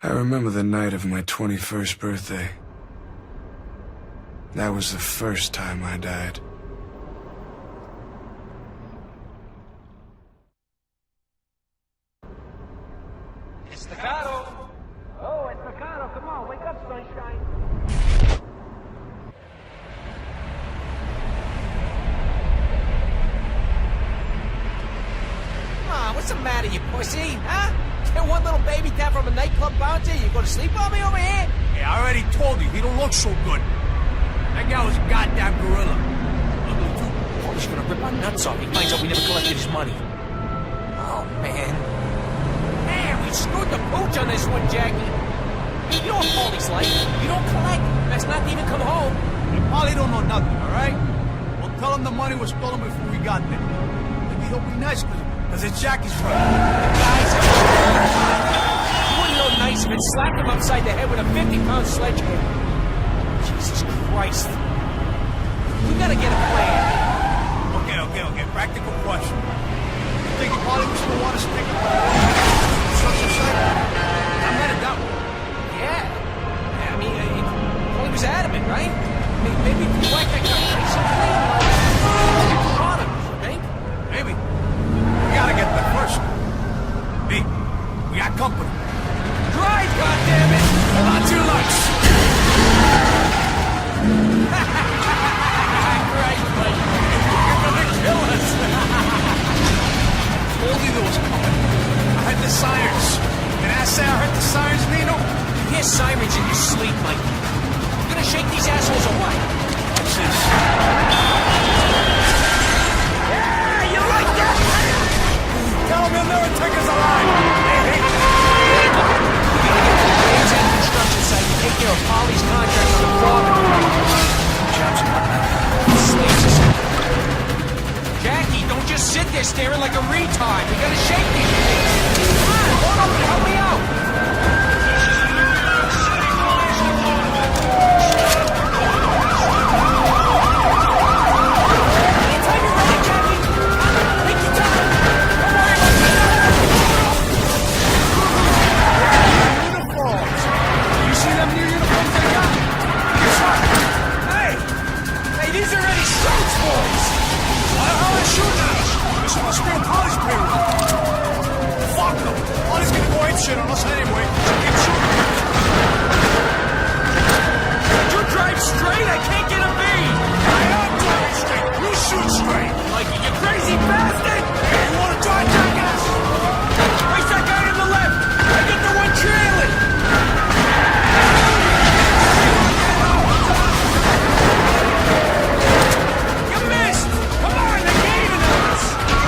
I remember the night of my 21st birthday. That was the first time I died. Estacado! Oh, Estacado, come on, wake up, sunshine. Come on, what's the matter, you pussy, huh? Get one little baby down from a nightclub bouncer, you gonna sleep on me over here? Yeah, I already told you, he don't look so good. That guy was a goddamn gorilla. Ugly too. Oh, he's gonna rip our nuts off. He finds out we never collected his money. Oh, man. Man, we screwed the pooch on this one, Jackie. You know what Paulie's like. You don't collect, best not to even come home. Hey, Paulie don't know nothing, all right? We'll tell him the money was stolen before we got there. Maybe he'll be nice, because it's Jackie's friend. Guys, you wouldn't know nice if it slapped him upside the head with a 50-pound sledgehammer. Jesus Christ. We gotta get a plan. Okay. Practical question. You think Paulie was gonna want to stick up on the construction site? I'm headed that way. Yeah, I mean, Paulie was adamant, right? Maybe if we whack that guy nice and clean, on him, you think? Maybe. We gotta get there first. B, we got company. Drive, goddammit! Hold on to your lights. Christ, buddy. You're gonna kill us. Told you there was coming. I heard the sirens. Did I say I heard the sirens, Nino? You hear sirens in your sleep, Mike. You gonna shake these assholes or what? What's this? Yeah, you like that? Tell him he'll never take us alive. Hey. James at the construction site to take care of Polly's contract on the farm. Jackie, don't just sit there staring like a retard. We gotta shake these things. Come on, hold up and help me out. Anytime you're ready, Jackie. Take your time. Don't worry about Uniforms. You see them new uniforms they got? Guess what? Hey, these are already Strokes boys. Why the hell are they shooting at us? This must be on Polly's payroll. Fuck them. Polly's gonna go ape shit on us anyway. So keep shooting. Did you drive straight? I can't get a beat. I am driving straight. You shoot straight. Mikey, you crazy bastard! Hey, you wanna drive, jackass? Race that guy on the left! I get the one trailing! You missed! Come on, they're giving us!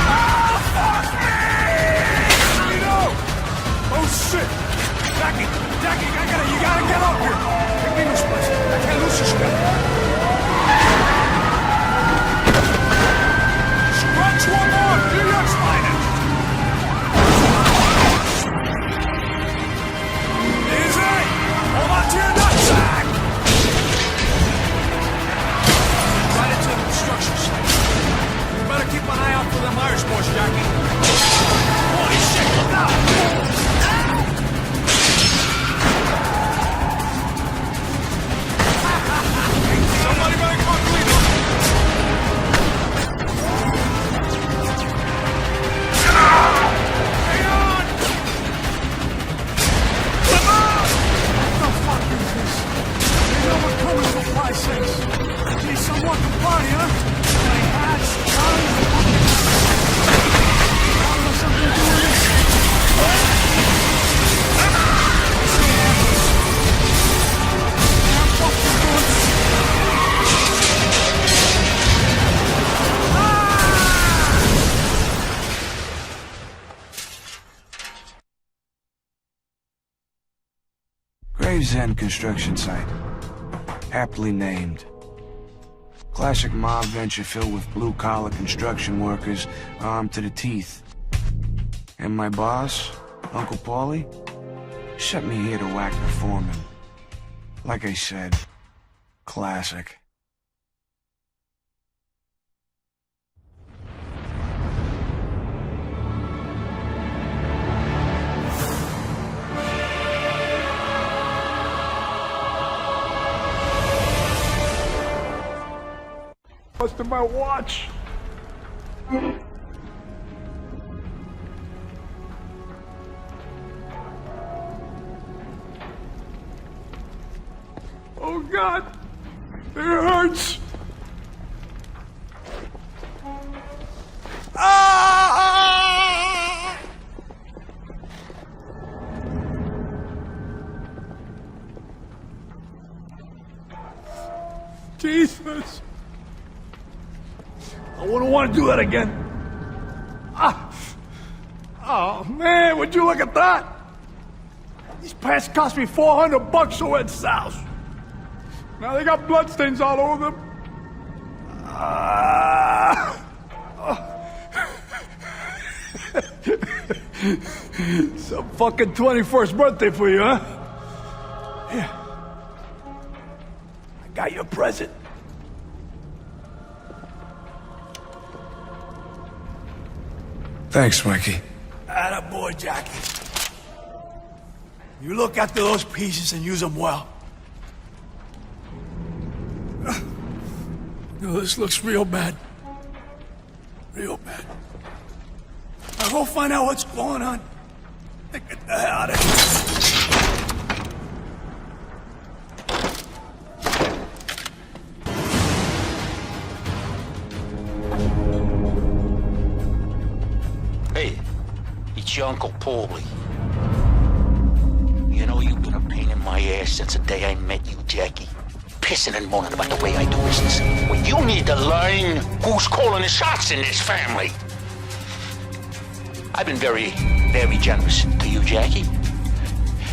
Oh, fuck me! Nino! Oh shit! Jackie, you gotta get up here. Take Nino's place. I can't lose this guy. Scratch one more! New York's finest! Easy! Hold on to your nutsack! Right into the construction site. You better keep an eye out for them Irish boys, Jackie. Holy shit, look out! Somebody better come clean up. Hang on! Come on! What the fuck is this? They know we're coming for 5 cents. Gee, somewhat to party, huh? Like hats, guns, I don't know something to do with this. Let's see what happens. I'm fucking good. Gravesend construction site. Aptly named. Classic mob venture filled with blue-collar construction workers armed to the teeth. And my boss, Uncle Paulie, sent me here to whack the foreman. Like I said, classic. Busted my watch. Oh God, it hurts. Ah! Jesus. I wouldn't want to do that again. Ah. Oh, man, would you look at that? These pants cost me $400 so went south. Now they got bloodstains all over them. Ah. Some fucking 21st birthday for you, huh? Here. I got you a present. Thanks, Mikey. Attaboy, Jackie. You look after those pieces and use them well. Oh, this looks real bad. Real bad. Now go find out what's going on. Get the hell out of here. Hey, it's your Uncle Paulie. You know, you've been a pain in my ass since the day I met you, Jackie. Pissing and moaning about the way I do business. Well, you need to learn who's calling the shots in this family. I've been very, very generous to you, Jackie.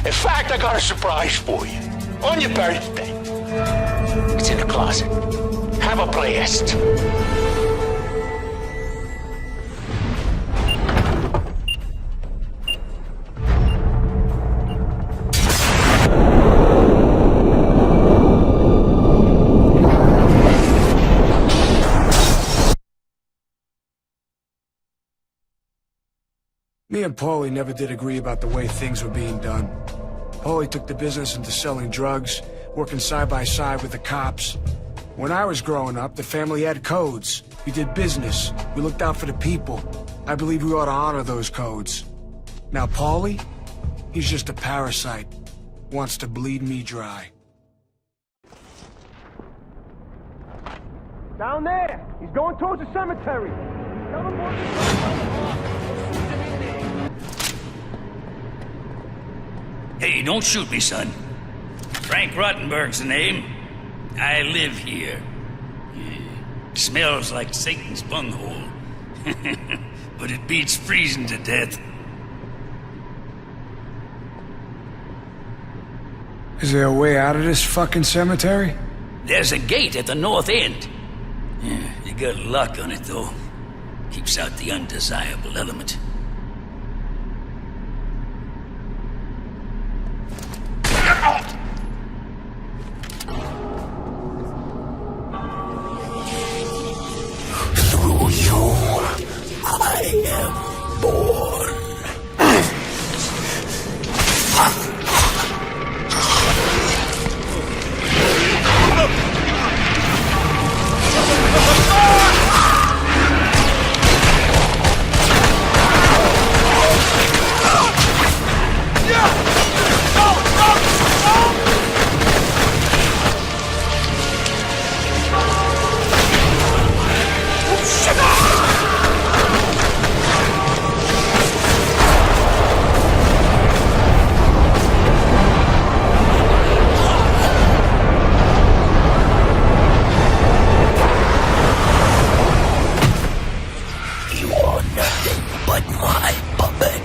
In fact, I got a surprise for you. On your birthday. It's in the closet. Have a blast. Me and Paulie never did agree about the way things were being done. Paulie took the business into selling drugs, working side by side with the cops. When I was growing up, the family had codes. We did business. We looked out for the people. I believe we ought to honor those codes. Now Paulie, he's just a parasite. Wants to bleed me dry. Down there! He's going towards the cemetery! Tell him what Hey, don't shoot me, son. Frank Rottenberg's the name. I live here. Smells like Satan's bunghole. But it beats freezing to death. Is there a way out of this fucking cemetery? There's a gate at the north end. You got a lock on it, though. Keeps out the undesirable element. Through you, I am born. But my puppet.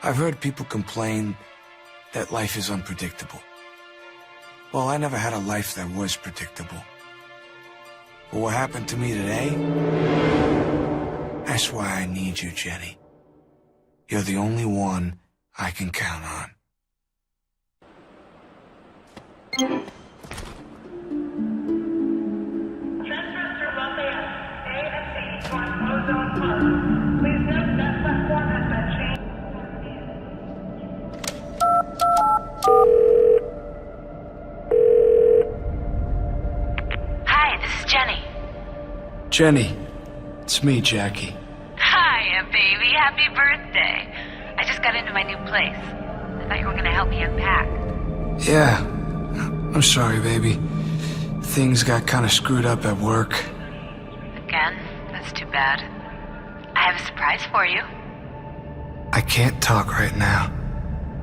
I've heard people complain that life is unpredictable. Well, I never had a life that was predictable. But what happened to me today? That's why I need you, Jenny. You're the only one I can count on. Please note that platform has been changed. Hi, this is Jenny. Jenny, it's me, Jackie. Hi, baby. Happy birthday. I just got into my new place. I thought you were going to help me unpack. Yeah, I'm sorry, baby. Things got kind of screwed up at work. Again? That's too bad. I have a surprise for you. I can't talk right now,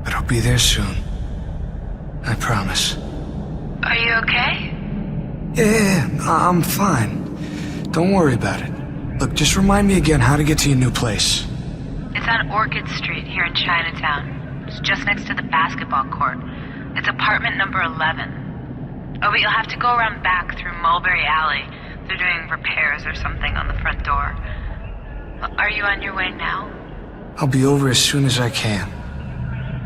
but I'll be there soon. I promise. Are you okay? Yeah, I'm fine. Don't worry about it. Look, just remind me again how to get to your new place. It's on Orchid Street here in Chinatown. It's just next to the basketball court. It's apartment number 11. Oh, but you'll have to go around back through Mulberry Alley. They're doing repairs or something on the front door. Are you on your way now? I'll be over as soon as I can.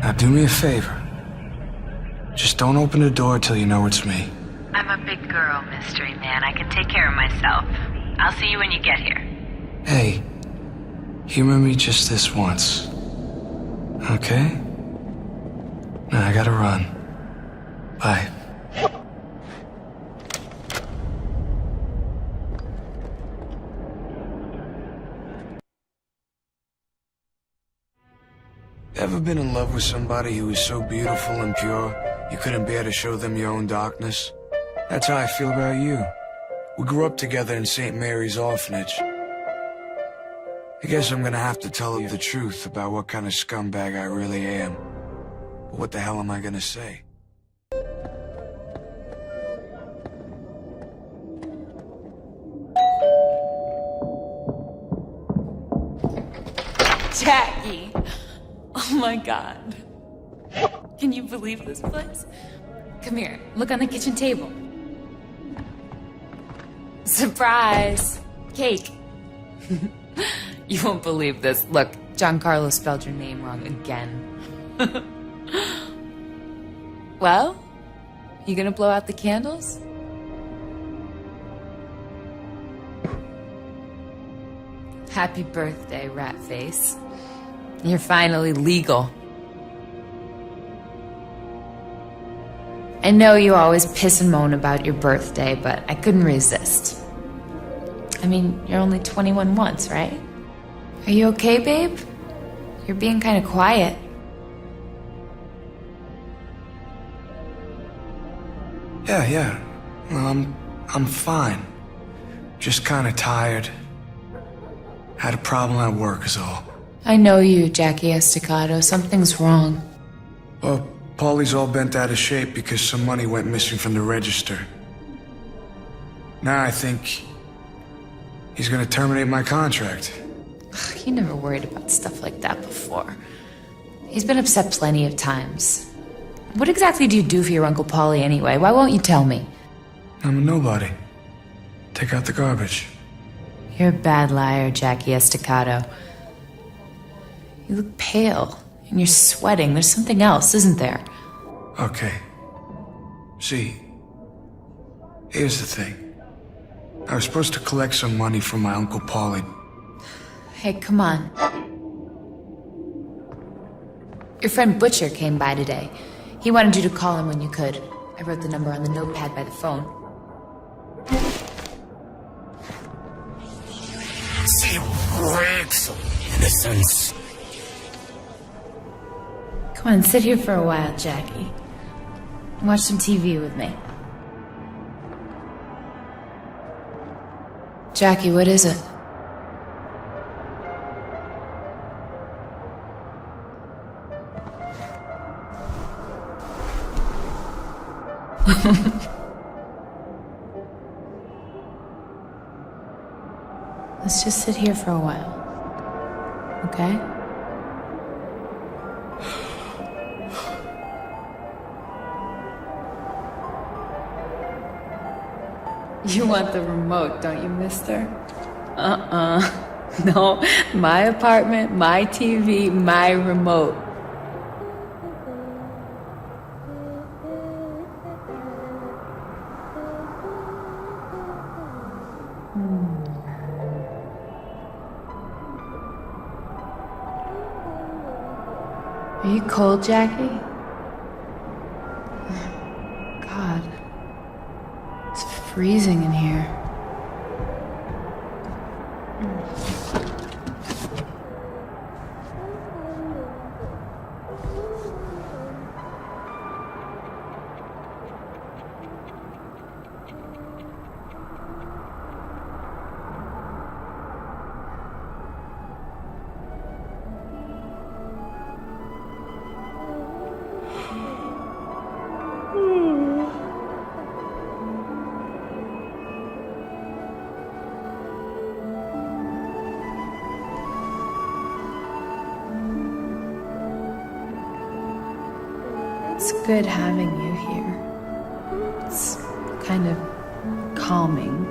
Now do me a favor. Just don't open the door till you know it's me. I'm a big girl, mystery man. I can take care of myself. I'll see you when you get here. Hey, humor me just this once. Okay? Now I gotta run. Bye. Ever been in love with somebody who was so beautiful and pure, you couldn't bear to show them your own darkness? That's how I feel about you. We grew up together in St. Mary's Orphanage. I guess I'm gonna have to tell you the truth about what kind of scumbag I really am. But what the hell am I gonna say? Jackie! Oh my god. Can you believe this place? Come here, look on the kitchen table. Surprise! Cake. You won't believe this. Look, Giancarlo spelled your name wrong again. Well, you gonna blow out the candles? Happy birthday, rat face. You're finally legal. I know you always piss and moan about your birthday, but I couldn't resist. I mean, you're only 21 once, right? Are you okay, babe? You're being kind of quiet. Yeah. Well, I'm fine. Just kind of tired. Had a problem at work is all. I know you, Jackie Estacado. Something's wrong. Well, Paulie's all bent out of shape because some money went missing from the register. Now I think he's gonna terminate my contract. Ugh, you never worried about stuff like that before. He's been upset plenty of times. What exactly do you do for your Uncle Paulie anyway? Why won't you tell me? I'm a nobody. Take out the garbage. You're a bad liar, Jackie Estacado. You look pale, and you're sweating. There's something else, isn't there? Okay. See, here's the thing. I was supposed to collect some money from my Uncle Paulie. Hey, come on. Your friend Butcher came by today. He wanted you to call him when you could. I wrote the number on the notepad by the phone. She breaks innocence. Come on, sit here for a while, Jackie. And watch some TV with me. Jackie, what is it? Let's just sit here for a while. Okay? You want the remote, don't you, mister? No, my apartment, my TV, my remote. Are you cold, Jackie? God. It's freezing in here. It's good having you here. It's kind of calming.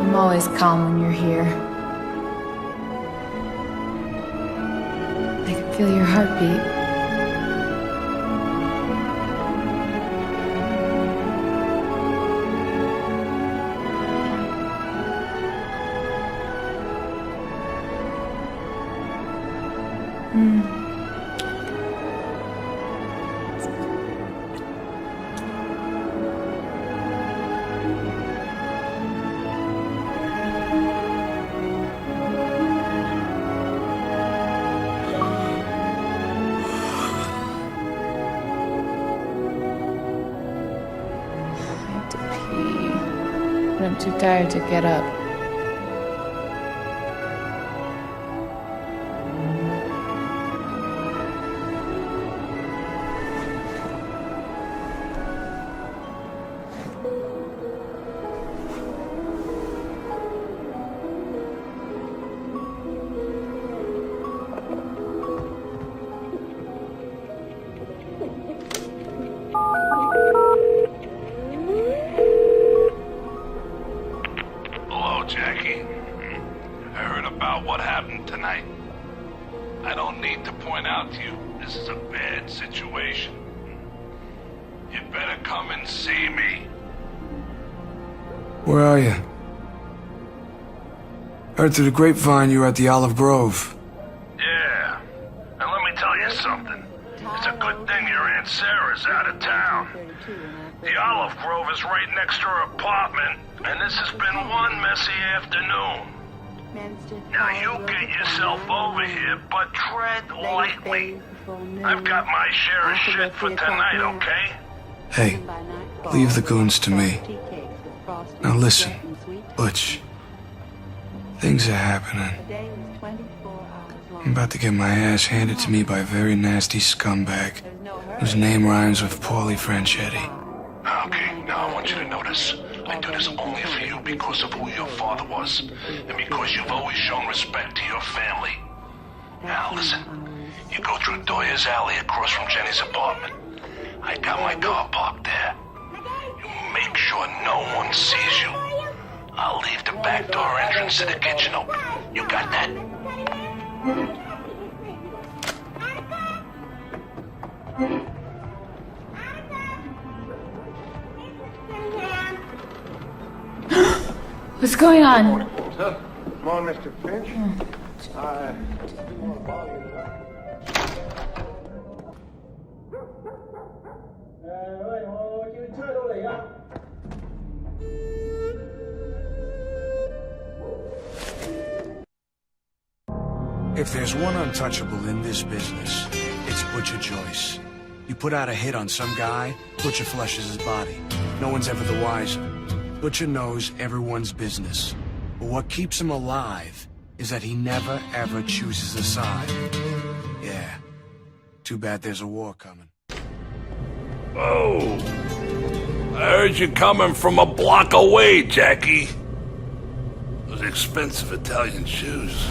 I'm always calm when you're here. I can feel your heartbeat. But I'm too tired to get up. Jackie. I heard about what happened tonight. I don't need to point out to you, this is a bad situation. You better come and see me. Where are you? Heard through the grapevine you were at the Olive Grove. Yeah. And let me tell you something. It's a good thing your Aunt Sarah's out of town. The Olive Grove is right next to her apartment, and this has been one messy afternoon. Now you get yourself over here, but tread lightly. I've got my share of shit for tonight, okay? Hey, leave the goons to me. Now listen, Butch. Things are happening. I'm about to get my ass handed to me by a very nasty scumbag whose name rhymes with Paulie Franchetti. Okay, now I want you to notice. I do this only for you because of who your father was, and because you've always shown respect to your family. Now listen, you go through Doyer's alley across from Jenny's apartment. I got my car parked there. You make sure no one sees you. I'll leave the back door entrance to the kitchen open. You got that? What's going on? Come on, Mr. Finch. If there's one untouchable in this business, it's Butcher Joyce. You put out a hit on some guy, Butcher flushes his body. No one's ever the wiser. Butcher knows everyone's business. But what keeps him alive is that he never, ever chooses a side. Yeah. Too bad there's a war coming. Oh. I heard you coming from a block away, Jackie. Those expensive Italian shoes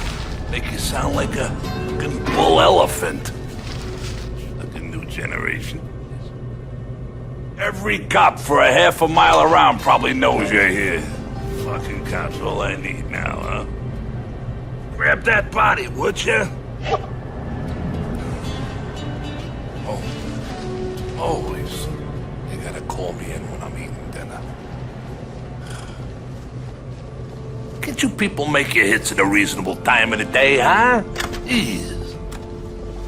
make you sound like a fucking bull elephant. Like a new generation. Every cop for a half a mile around probably knows you're here. Fucking cops all I need now, huh? Grab that body, would you? Oh. Always. You gotta call me in when I'm eating dinner. Can't you people make your hits at a reasonable time of the day, huh? Jeez.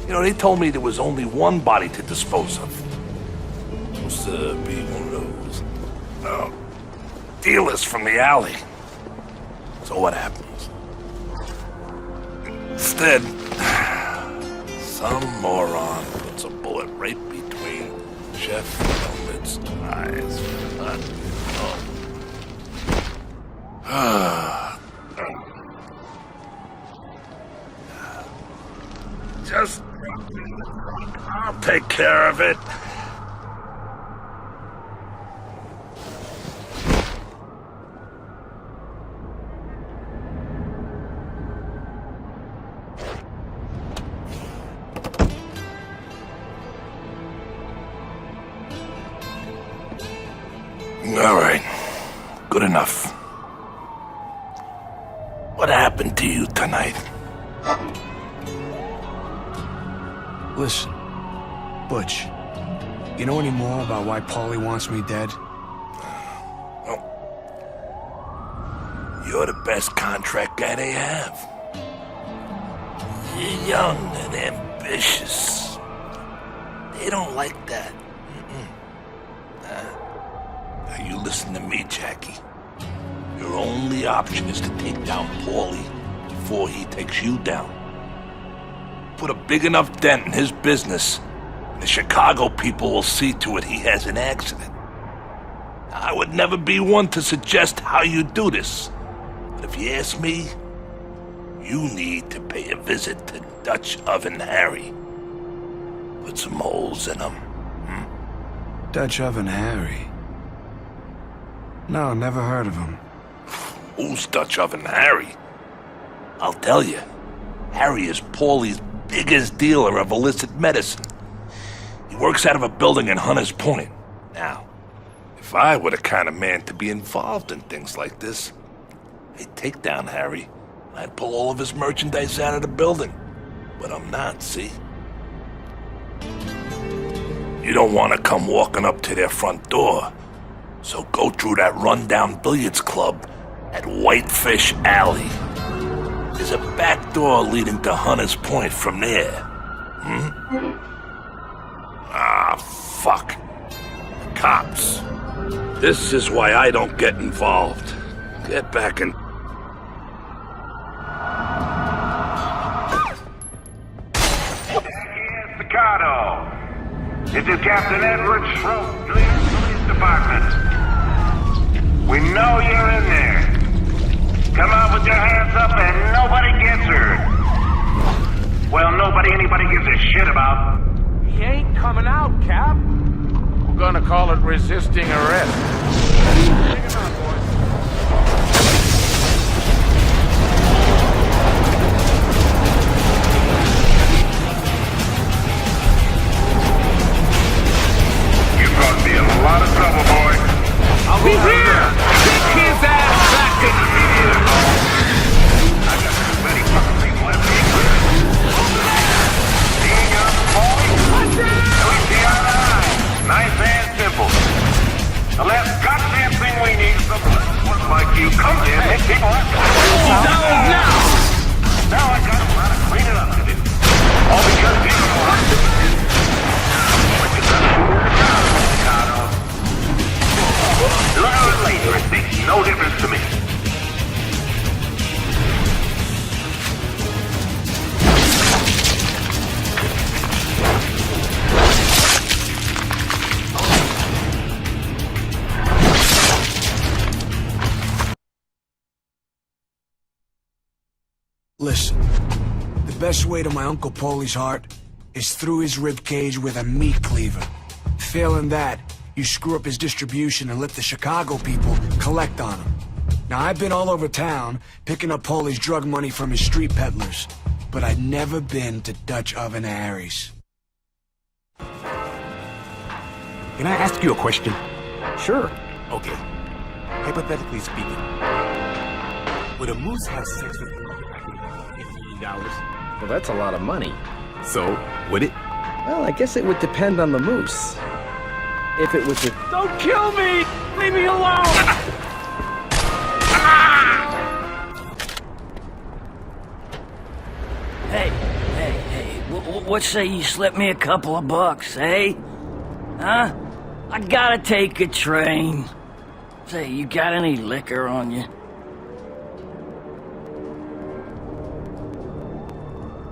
You know, they told me there was only one body to dispose of. Supposed to be one of those dealers from the alley. So what happens? Instead, some moron puts a bullet right between Chef Helmet's eyes. Just... I'll take care of it. All right. Good enough. What happened to you tonight? Listen, Butch, you know any more about why Paulie wants me dead? Well, you're the best contract guy they have. You're young and ambitious. They don't like that. Now you listen to me, Jackie. Your only option is to take down Paulie before he takes you down. Put a big enough dent in his business, and the Chicago people will see to it he has an accident. I would never be one to suggest how you do this, but if you ask me, you need to pay a visit to Dutch Oven Harry. Put some holes in him. Dutch Oven Harry? No, never heard of him. Who's Dutch Oven Harry? I'll tell you. Harry is Paulie's biggest dealer of illicit medicine. He works out of a building in Hunters Point. Now, if I were the kind of man to be involved in things like this, I'd take down Harry, and I'd pull all of his merchandise out of the building. But I'm not, see? You don't want to come walking up to their front door, so go through that rundown billiards club at Whitefish Alley. There's a back door leading to Hunters Point from there. Ah, fuck. The cops. This is why I don't get involved. Get back in... Staccato. This is Captain Edward Schroep, New York Police Department. We know you're in there. Come out with your hands up and nobody gets hurt. Well, nobody anybody gives a shit about. He ain't coming out, Cap. We're gonna call it resisting arrest. Take him out, boys. You've caused me a lot of trouble, boy. I'll be here! Kick his ass back in here! I got too many fucking people left here. Seeing up, boy? We see eye to eye. Nice and simple. The last goddamn thing we need is some one like you comes in and people have to... Now! Now I got a lot of cleaning up to do. All because you know what? What you gonna do with the job, Staccato? Sooner or later, it makes no difference to me. Listen, the best way to my Uncle Paulie's heart is through his rib cage with a meat cleaver. Failing that, you screw up his distribution and let the Chicago people collect on him. Now, I've been all over town picking up Paulie's drug money from his street peddlers, but I'd never been to Dutch Oven Harry's. Can I ask you a question? Sure. Okay. Hypothetically speaking, would a moose have sex with $15? Well, that's a lot of money. So, would it? Well, I guess it would depend on the moose. If it was a... Don't kill me! Leave me alone! what say you slip me a couple of bucks, eh? Huh? I gotta take a train. Say, you got any liquor on you?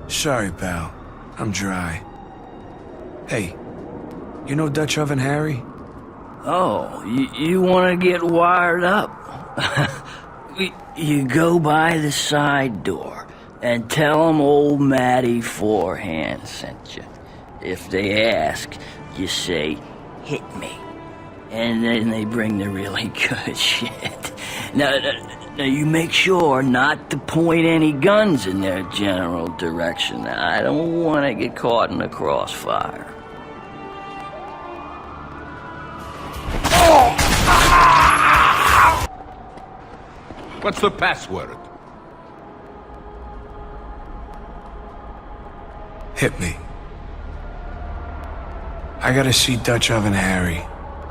Sorry, pal. I'm dry. Hey, you know Dutch Oven Harry? Oh, you want to get wired up? You go by the side door and tell them old Matty Forehand sent you. If they ask, you say, hit me. And then they bring the really good shit. Now, you make sure not to point any guns in their general direction. I don't want to get caught in the crossfire. What's the password? Hit me. I gotta see Dutch Oven Harry.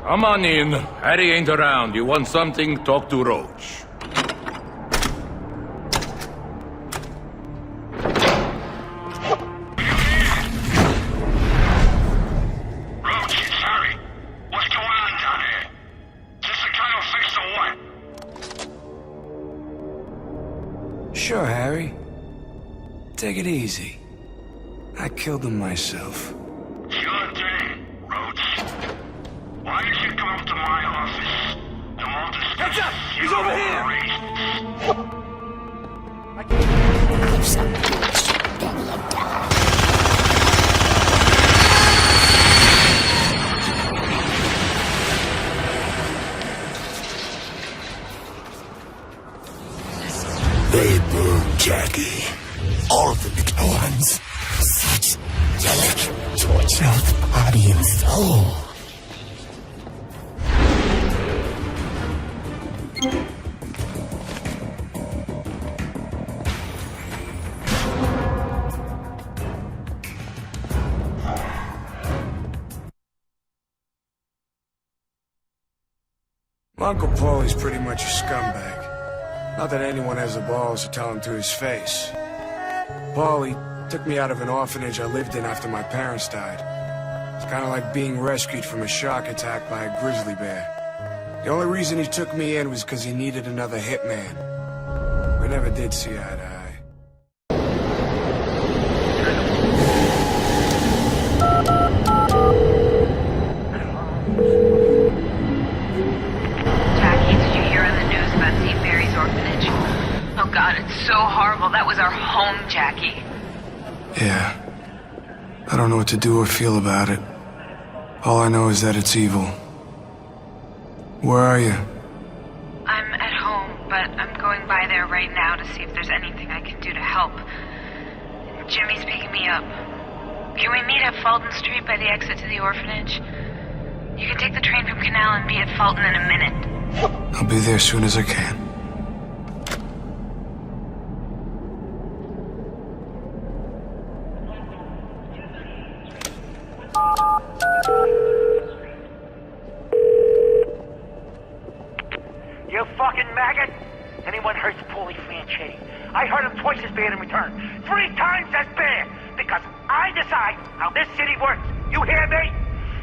Come on in. Harry ain't around. You want something? Talk to Roach. Sure, Harry. Take it easy. I killed him myself. Sure thing, Roach. Why don't you come up to my office and we'll discuss... Heads up! He's over here! They burn Jackie. All of the little ones. Such delicate torture of body and soul. My Uncle Paulie's pretty much a scumbag. Not that anyone has the balls to tell him to his face. Paulie took me out of an orphanage I lived in after my parents died. It's kind of like being rescued from a shark attack by a grizzly bear. The only reason he took me in was because he needed another hitman. We never did see eye to eye. Oh God, it's so horrible. That was our home, Jackie. Yeah. I don't know what to do or feel about it. All I know is that it's evil. Where are you? I'm at home, but I'm going by there right now to see if there's anything I can do to help. Jimmy's picking me up. Can we meet at Fulton Street by the exit to the orphanage? You can take the train from Canal and be at Fulton in a minute. I'll be there as soon as I can. You fucking maggot! Anyone hurts Paulie Franchetti, I hurt him twice as bad in return. 3 times as bad! Because I decide how this city works. You hear me?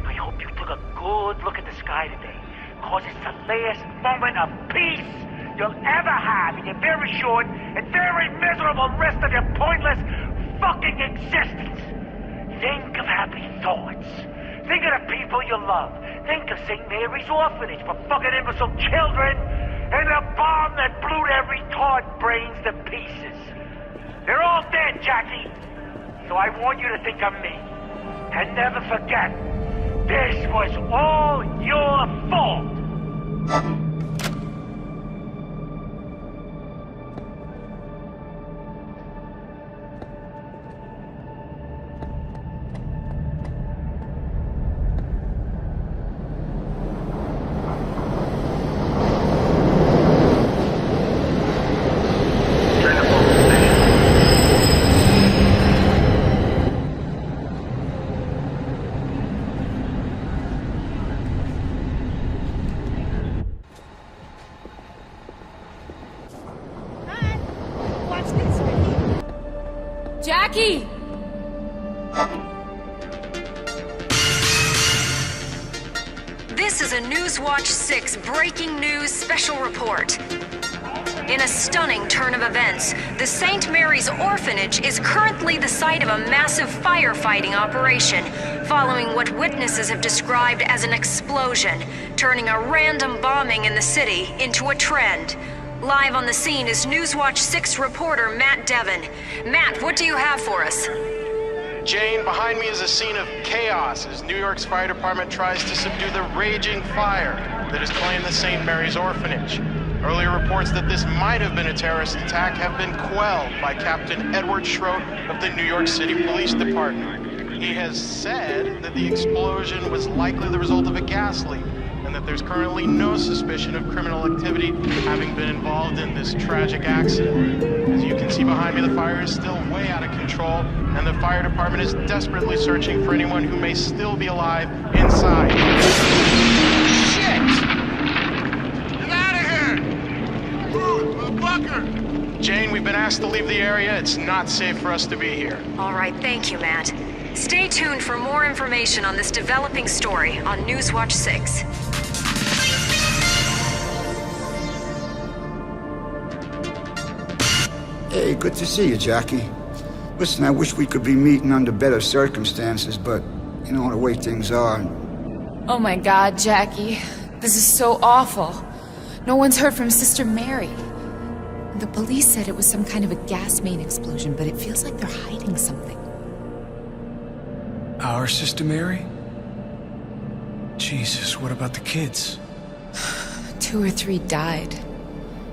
I hope you took a good look at the sky today. Cause it's the last moment of peace you'll ever have in your very short and very miserable rest of your pointless fucking existence. Think of happy thoughts. Think of the people you love. Think of St. Mary's Orphanage for fucking imbecile children and the bomb that blew their retard brains to pieces. They're all dead, Jackie. So I want you to think of me. And never forget, this was all your fault. Jackie! This is a Newswatch 6 breaking news special report. In a stunning turn of events, the St. Mary's Orphanage is currently the site of a massive firefighting operation, following what witnesses have described as an explosion, turning a random bombing in the city into a trend. Live on the scene is Newswatch 6 reporter Matt Devon. Matt, what do you have for us? Jane, behind me is a scene of chaos as New York's fire department tries to subdue the raging fire that has claimed the St. Mary's Orphanage. Earlier reports that this might have been a terrorist attack have been quelled by Captain Edward Schroet of the New York City Police Department. He has said that the explosion was likely the result of a gas leak, and that there's currently no suspicion of criminal activity having been involved in this tragic accident. As you can see behind me, the fire is still way out of control, and the fire department is desperately searching for anyone who may still be alive inside. Shit! Get out of here! Move, motherfucker! Jane, we've been asked to leave the area. It's not safe for us to be here. All right, thank you, Matt. Stay tuned for more information on this developing story on Newswatch 6. Hey, good to see you, Jackie. Listen, I wish we could be meeting under better circumstances, but you know the way things are. Oh my God, Jackie. This is so awful. No one's heard from Sister Mary. The police said it was some kind of a gas main explosion, but it feels like they're hiding something. Our Sister Mary? Jesus, what about the kids? 2 or 3 died.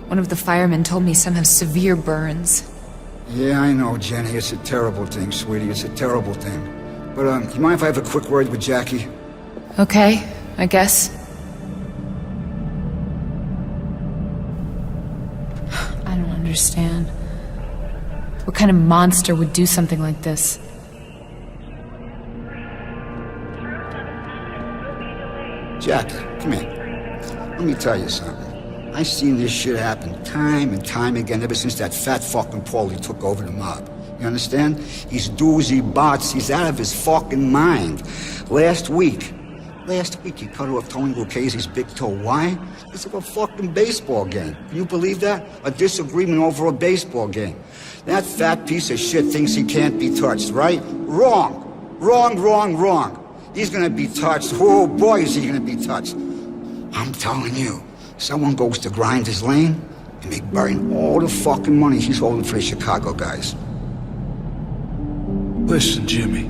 One of the firemen told me some have severe burns. Yeah, I know, Jenny. It's a terrible thing, sweetie. It's a terrible thing. But, do you mind if I have a quick word with Jackie? Okay, I guess. I don't understand. What kind of monster would do something like this? Jackie, come here. Let me tell you something. I've seen this shit happen time and time again ever since that fat fucking Paulie took over the mob. You understand? He's doozy bots. He's out of his fucking mind. Last week, he cut off Tony Lucchese's big toe. Why? It's like a fucking baseball game. Can you believe that? A disagreement over a baseball game. That fat piece of shit thinks he can't be touched, right? Wrong. Wrong. He's gonna be touched. Oh boy, is he gonna be touched. I'm telling you, someone goes to grind his lane and they burn all the fucking money he's holding for the Chicago guys. Listen, Jimmy.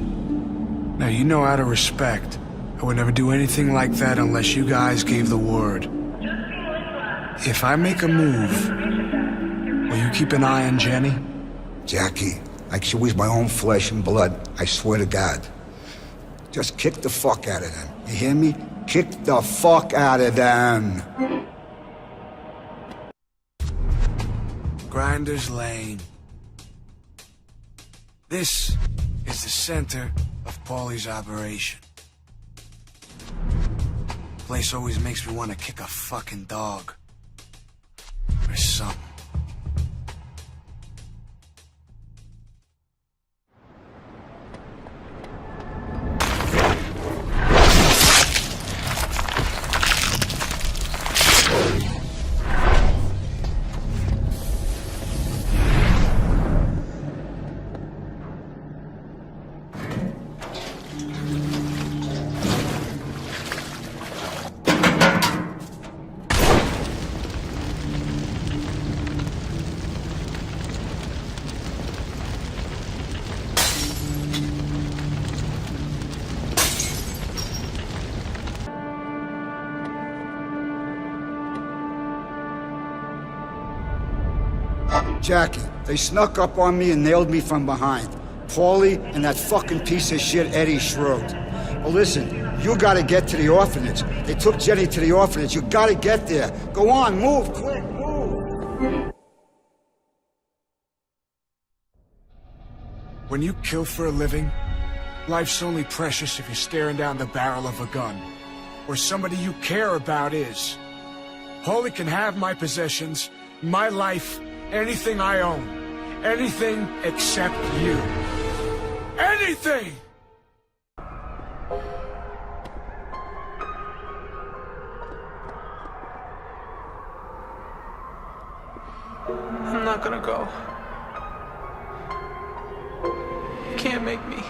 Now, you know out of respect, I would never do anything like that unless you guys gave the word. If I make a move, will you keep an eye on Jenny? Jackie, like she was my own flesh and blood, I swear to God. Just kick the fuck out of them. You hear me? Kick the fuck out of them. Grinders Lane. This is the center of Paulie's operation. Place always makes me want to kick a fucking dog. Or something. Jackie, they snuck up on me and nailed me from behind. Paulie and that fucking piece of shit Eddie Schroet. Well, listen, you gotta get to the orphanage. They took Jenny to the orphanage. You gotta get there. Go on, move, quick, move! When you kill for a living, life's only precious if you're staring down the barrel of a gun. Or somebody you care about is. Paulie can have my possessions, my life, anything I own. Anything except you. Anything! I'm not gonna go. You can't make me.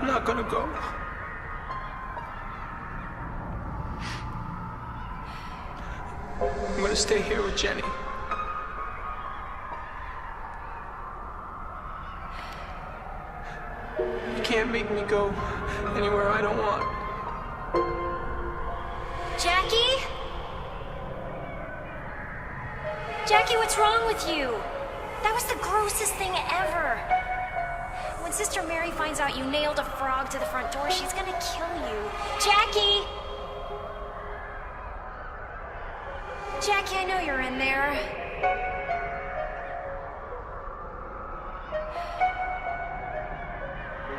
I'm not gonna go. I'm gonna stay here with Jenny. You can't make me go anywhere I don't want. Jackie? Jackie, what's wrong with you? That was the grossest thing ever. When Sister Mary finds out you nailed a frog to the front door, she's gonna kill you. Jackie! Jackie, I know you're in there.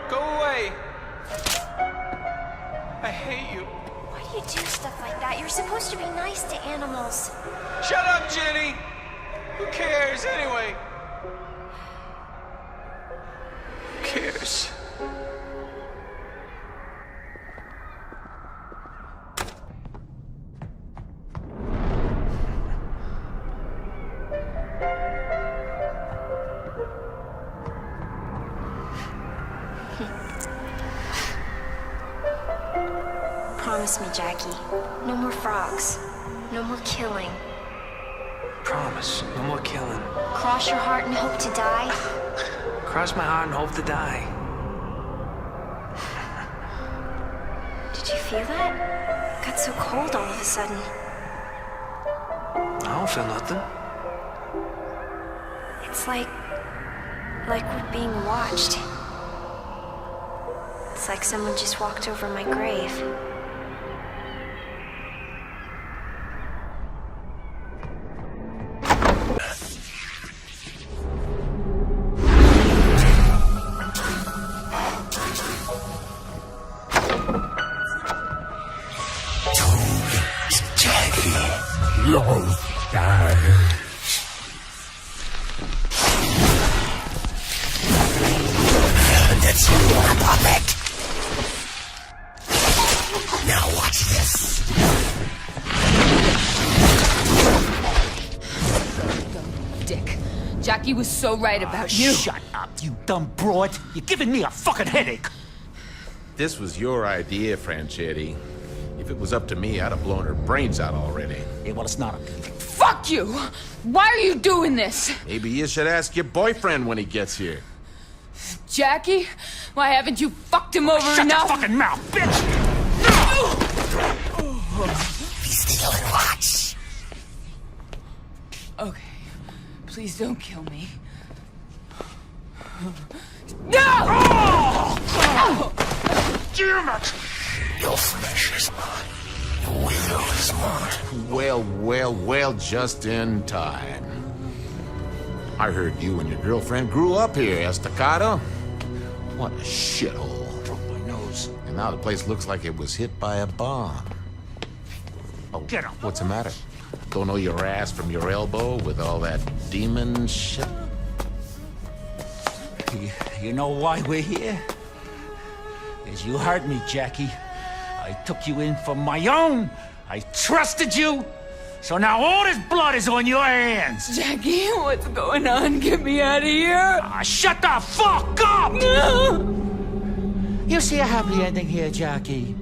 Go away. I hate you. Why do you do stuff like that? You're supposed to be nice to animals. Shut up, Jenny. Who cares anyway? Who cares? Promise me, Jackie. No more frogs. No more killing. Promise, no more killing. Cross your heart and hope to die. Cross my heart and hope to die. Did you feel that? Got so cold all of a sudden. I don't feel nothing. It's like we're being watched. It's like someone just walked over my grave. That's you, puppet. Now watch this. Dick, Jackie was so right about you. Shut up, you dumb broad. You're giving me a fucking headache. This was your idea, Franchetti. If it was up to me, I'd have blown her brains out already. Yeah, well, it's not. Fuck you! Why are you doing this? Maybe you should ask your boyfriend when he gets here. Jackie? Why haven't you fucked him over Shut enough? your fucking mouth, bitch! Be still and watch. Okay. Please don't kill me. No! Damn it! Your flesh is mine. Your will is mine. Well, just in time. I heard you and your girlfriend grew up here, Estacado. What a shithole. Broke my nose. And now the place looks like it was hit by a bomb. Oh, Get up. What's the matter? Don't know your ass from your elbow with all that demon shit? You know why we're here? Is you heard me, Jackie. I took you in for my own. I trusted you. So now all this blood is on your hands. Jackie, what's going on? Get me out of here. Shut the fuck up! No! You see a happy ending here, Jackie.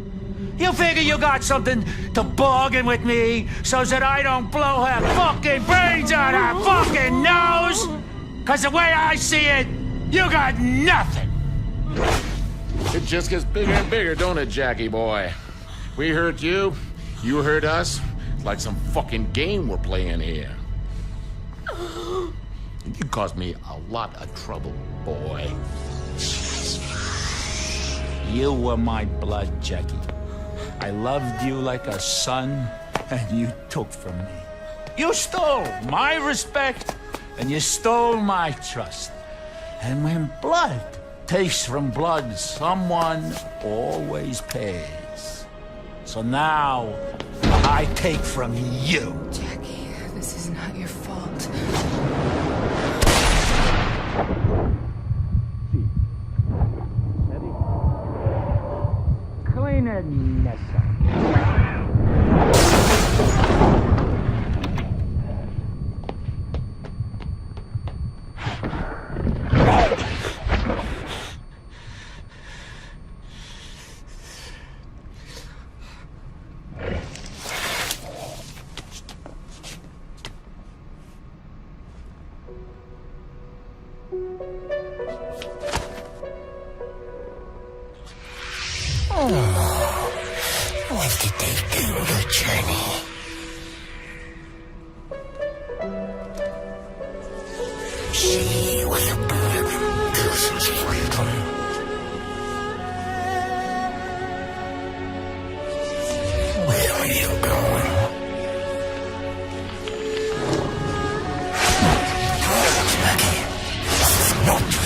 You figure you got something to bargain with me so that I don't blow her fucking brains out her fucking nose? Cause the way I see it, you got nothing. It just gets bigger and bigger, don't it, Jackie boy? We hurt you, you hurt us. It's like some fucking game we're playing here. You caused me a lot of trouble, boy. You were my blood, Jackie. I loved you like a son, and you took from me. You stole my respect, and you stole my trust. And when blood takes from blood, someone always pays. So now, I take from you. Jackie, this is not your fault. Clean it, Nessa. What did they do to Jenny? She was a bird. This is freedom. Where are you going? Jackie, this is not your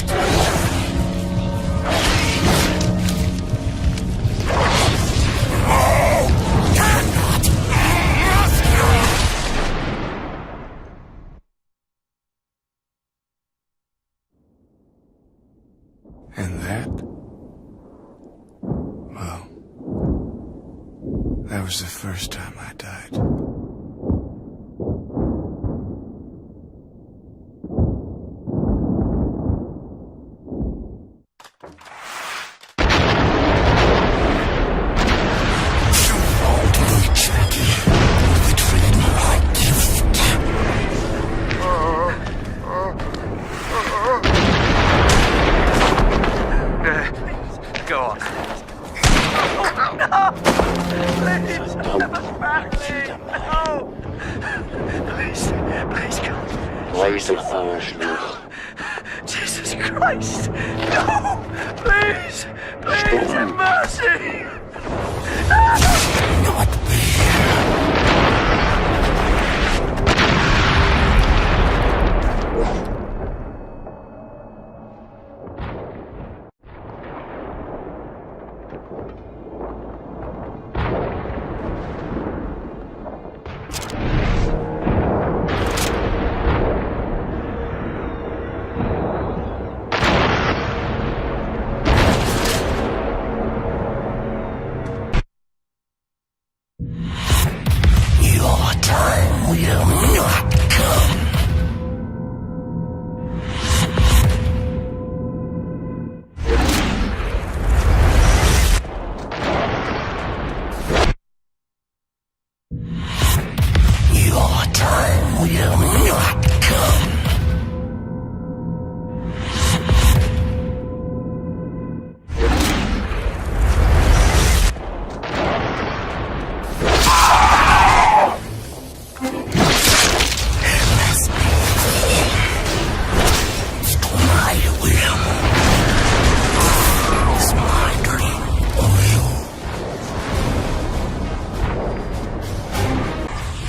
And that? Well, that was the first time I died. Go on. Please don't finish this. Jesus Christ! No! Please! Please have mercy! Your time will not come. Your time will not come.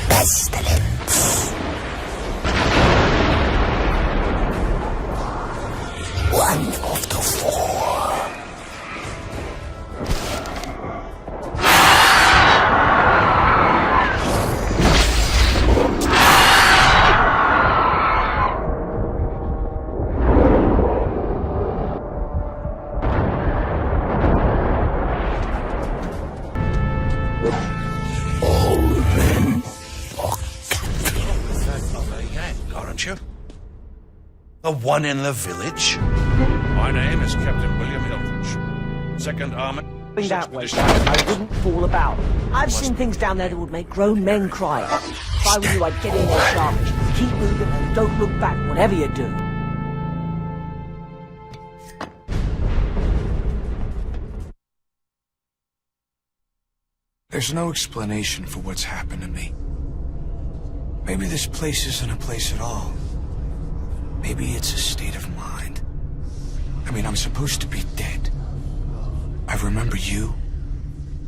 Pestilence. One of the four. All men are Aren't you? The one in the village? My name is Captain William Eldridge. Second Army. That way, I wouldn't fool about. I've seen things down there that would make grown men cry. If I were you, I'd get in there sharpish. Keep moving and don't look back, whatever you do. There's no explanation for what's happened to me. Maybe this place isn't a place at all. Maybe it's a state of mind. I mean, I'm supposed to be dead. I remember you.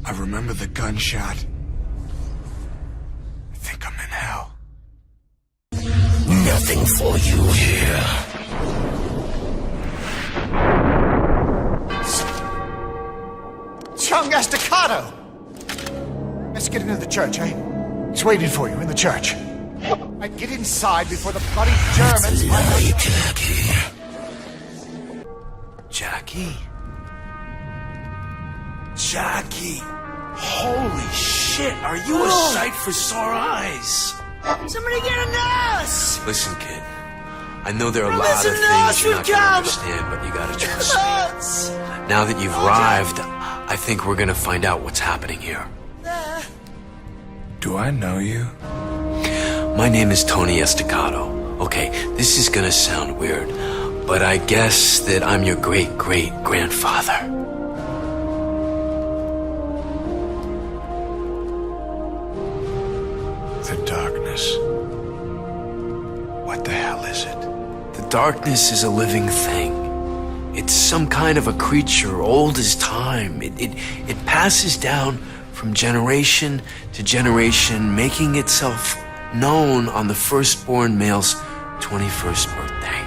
I remember the gunshot. I think I'm in hell. Nothing for you here. It's young Estacado! Let's get into the church, eh? He's waiting for you in the church. I'd get inside before the bloody Germans... Jackie? Jackie! Holy shit, are you a sight for sore eyes? Somebody get a nurse! Listen, kid. I know there are a lot Unless of a things nurse you're would not going to come. understand, but you gotta trust me. Nurse! Now that you've arrived, I think we're gonna find out what's happening here. Do I know you? My name is Tony Estacado. Okay, this is gonna sound weird, but I guess that I'm your great-great-grandfather. The darkness. What the hell is it? The darkness is a living thing. It's some kind of a creature, old as time. It passes down from generation to generation, making itself known on the firstborn male's 21st birthday.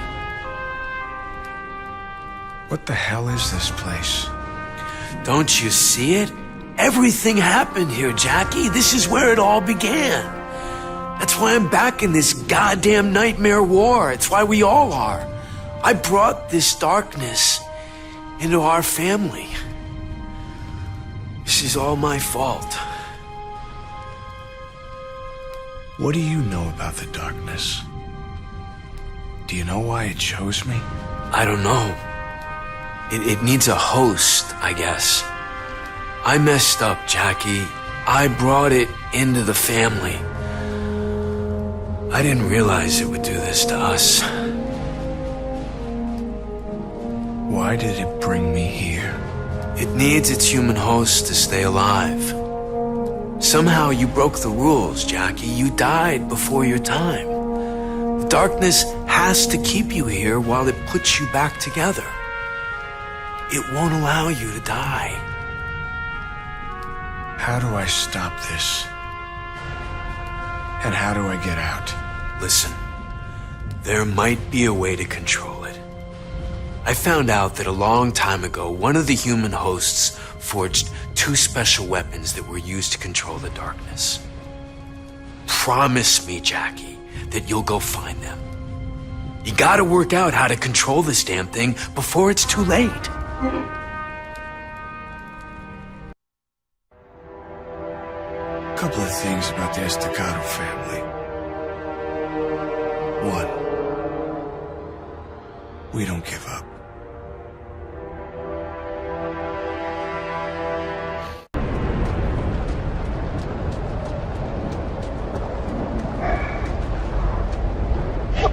What the hell is this place? Don't you see it? Everything happened here, Jackie. This is where it all began. That's why I'm back in this goddamn nightmare war. It's why we all are. I brought this darkness into our family. This is all my fault. What do you know about the darkness? Do you know why it chose me? I don't know. It needs a host, I guess. I messed up, Jackie. I brought it into the family. I didn't realize it would do this to us. Why did it bring me here? It needs its human host to stay alive. Somehow you broke the rules, Jackie. You died before your time. The darkness has to keep you here while it puts you back together. It won't allow you to die. How do I stop this? And how do I get out? Listen, there might be a way to control it. I found out that a long time ago, one of the human hosts forged 2 special weapons that were used to control the darkness. Promise me, Jackie, that you'll go find them. You gotta work out how to control this damn thing before it's too late. A couple of things about the Estacado family. 1, we don't give up.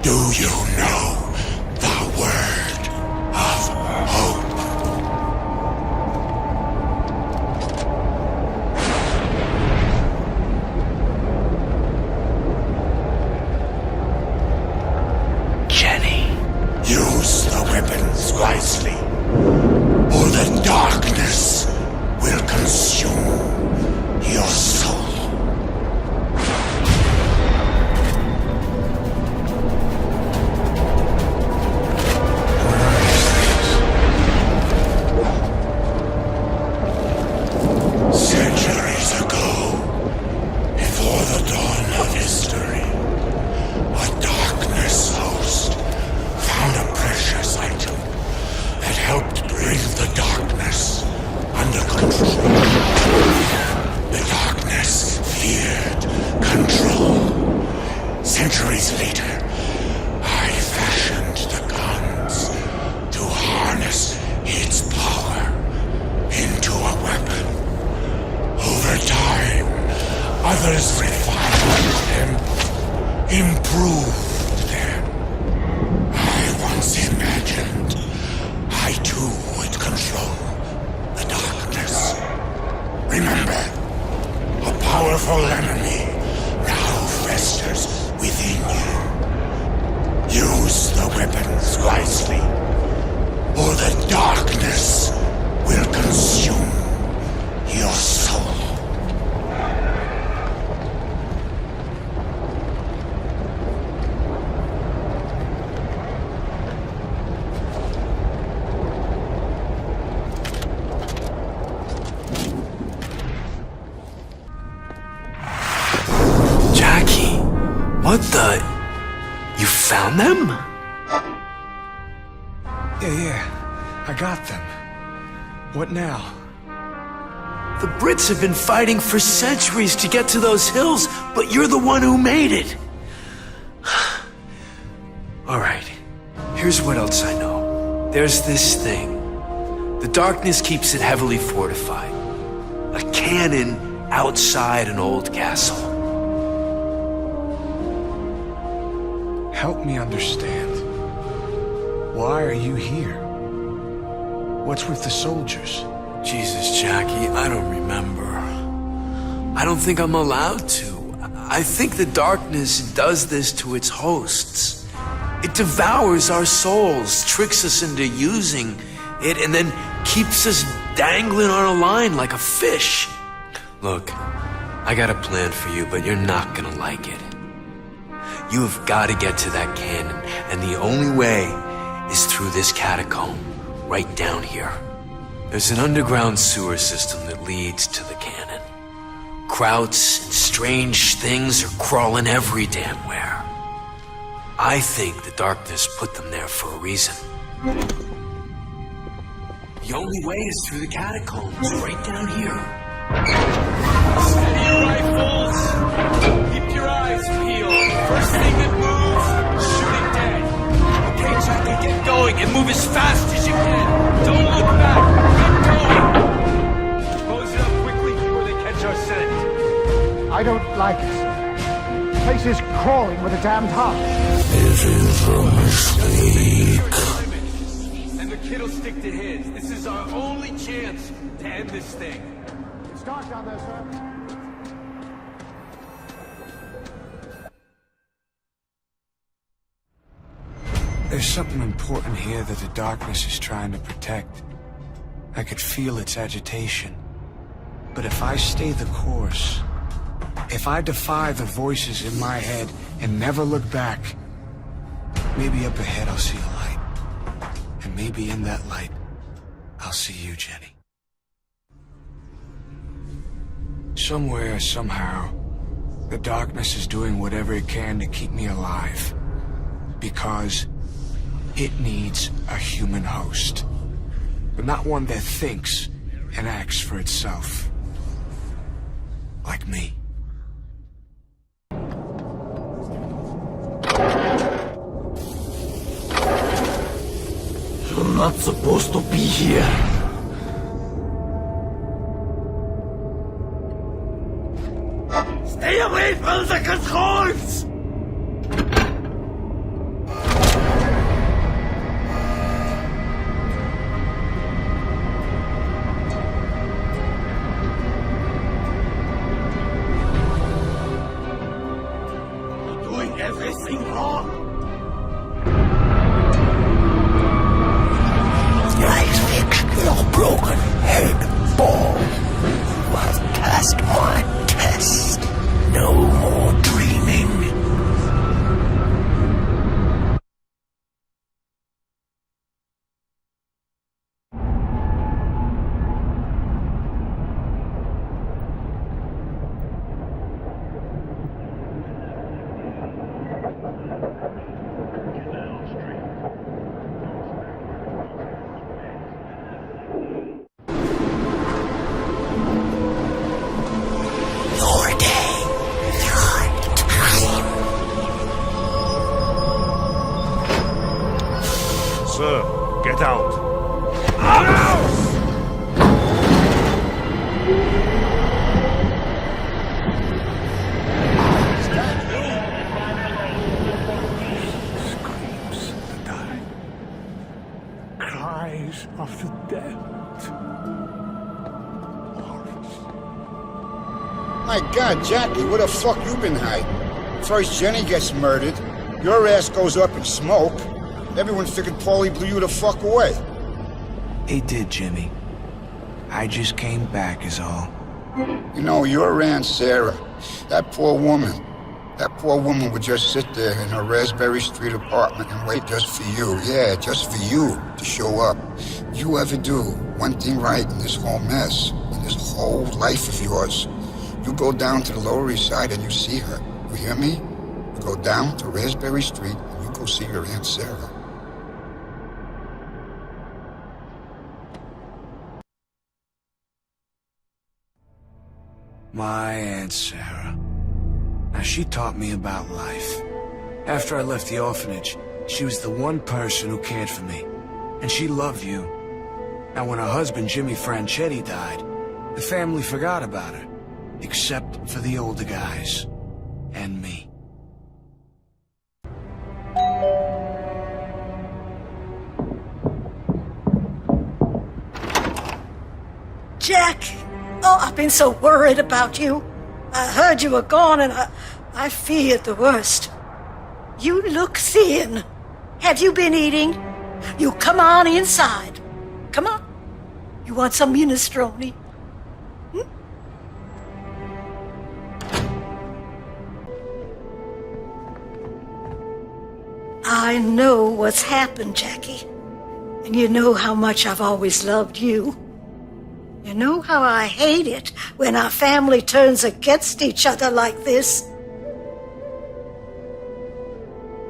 Do you know the word of hope? Jenny. Use the weapons wisely, or the darkness will consume your soul. Centuries ago, before the dawn of history, a darkness host found a precious item that helped bring the darkness under control. The darkness feared control. Centuries later, I fashioned the guns to harness its power into a weapon. Over time, others refined them, improved them. I once imagined I too would control the darkness. Remember, a powerful enemy now festers within you. Use the weapons wisely, or the darkness will consume your soul. Jackie, what the? You found them? Yeah, I got them. What now? The Brits have been fighting for centuries to get to those hills, but you're the one who made it. All right, here's what else I know. There's this thing. The darkness keeps it heavily fortified. A cannon outside an old castle. Help me understand. Why are you here? What's with the soldiers? Jesus, Jackie, I don't remember. I don't think I'm allowed to. I think the darkness does this to its hosts. It devours our souls, tricks us into using it, and then keeps us dangling on a line like a fish. Look, I got a plan for you, but you're not gonna like it. You have got to get to that cannon, and the only way is through this catacomb, right down here. There's an underground sewer system that leads to the cannon. Krauts and strange things are crawling every damn where. I think the darkness put them there for a reason. The only way is through the catacombs, right down here. Steady your rifles. Keep your eyes peeled. First thing that moves, shoot it dead. Okay, Jackie, get going and move as fast as you can. Don't look back. Get going. Close it up quickly before they catch our scent. I don't like it. The place is crawling with a damned heart. It is a mistake. And the kid'll stick to his. This is our only chance to end this thing. It's dark down there, sir. There's something important here that the darkness is trying to protect. I could feel its agitation. But if I stay the course, if I defy the voices in my head and never look back, maybe up ahead I'll see a light. And maybe in that light, I'll see you, Jenny. Somewhere, somehow, the darkness is doing whatever it can to keep me alive. Because it needs a human host. But not one that thinks and acts for itself. Like me. You're not supposed to be here. Stay away from the controls! You're doing everything wrong. I fixed your broken head, ball. You have passed my test. No more dreaming. Sir, get out. Screams of the dying. Cries of the dead. My God, Jackie, where the fuck you been hiding? First Jenny gets murdered, your ass goes up in smoke. Everyone figured Paulie blew you the fuck away. He did, Jimmy. I just came back is all. You know, your Aunt Sarah, that poor woman would just sit there in her Raspberry Street apartment and wait just for you. Yeah, just for you to show up. You ever do one thing right in this whole mess, in this whole life of yours, you go down to the Lower East Side and you see her. You hear me? You go down to Raspberry Street and you go see your Aunt Sarah. My Aunt Sarah. Now, she taught me about life. After I left the orphanage, she was the one person who cared for me. And she loved you. Now, when her husband, Jimmy Franchetti, died, the family forgot about her. Except for the older guys. And me. Jack! Oh, I've been so worried about you. I heard you were gone and I feared the worst. You look thin. Have you been eating? You come on inside. Come on. You want some minestrone? I know what's happened, Jackie. And you know how much I've always loved you. You know how I hate it when our family turns against each other like this.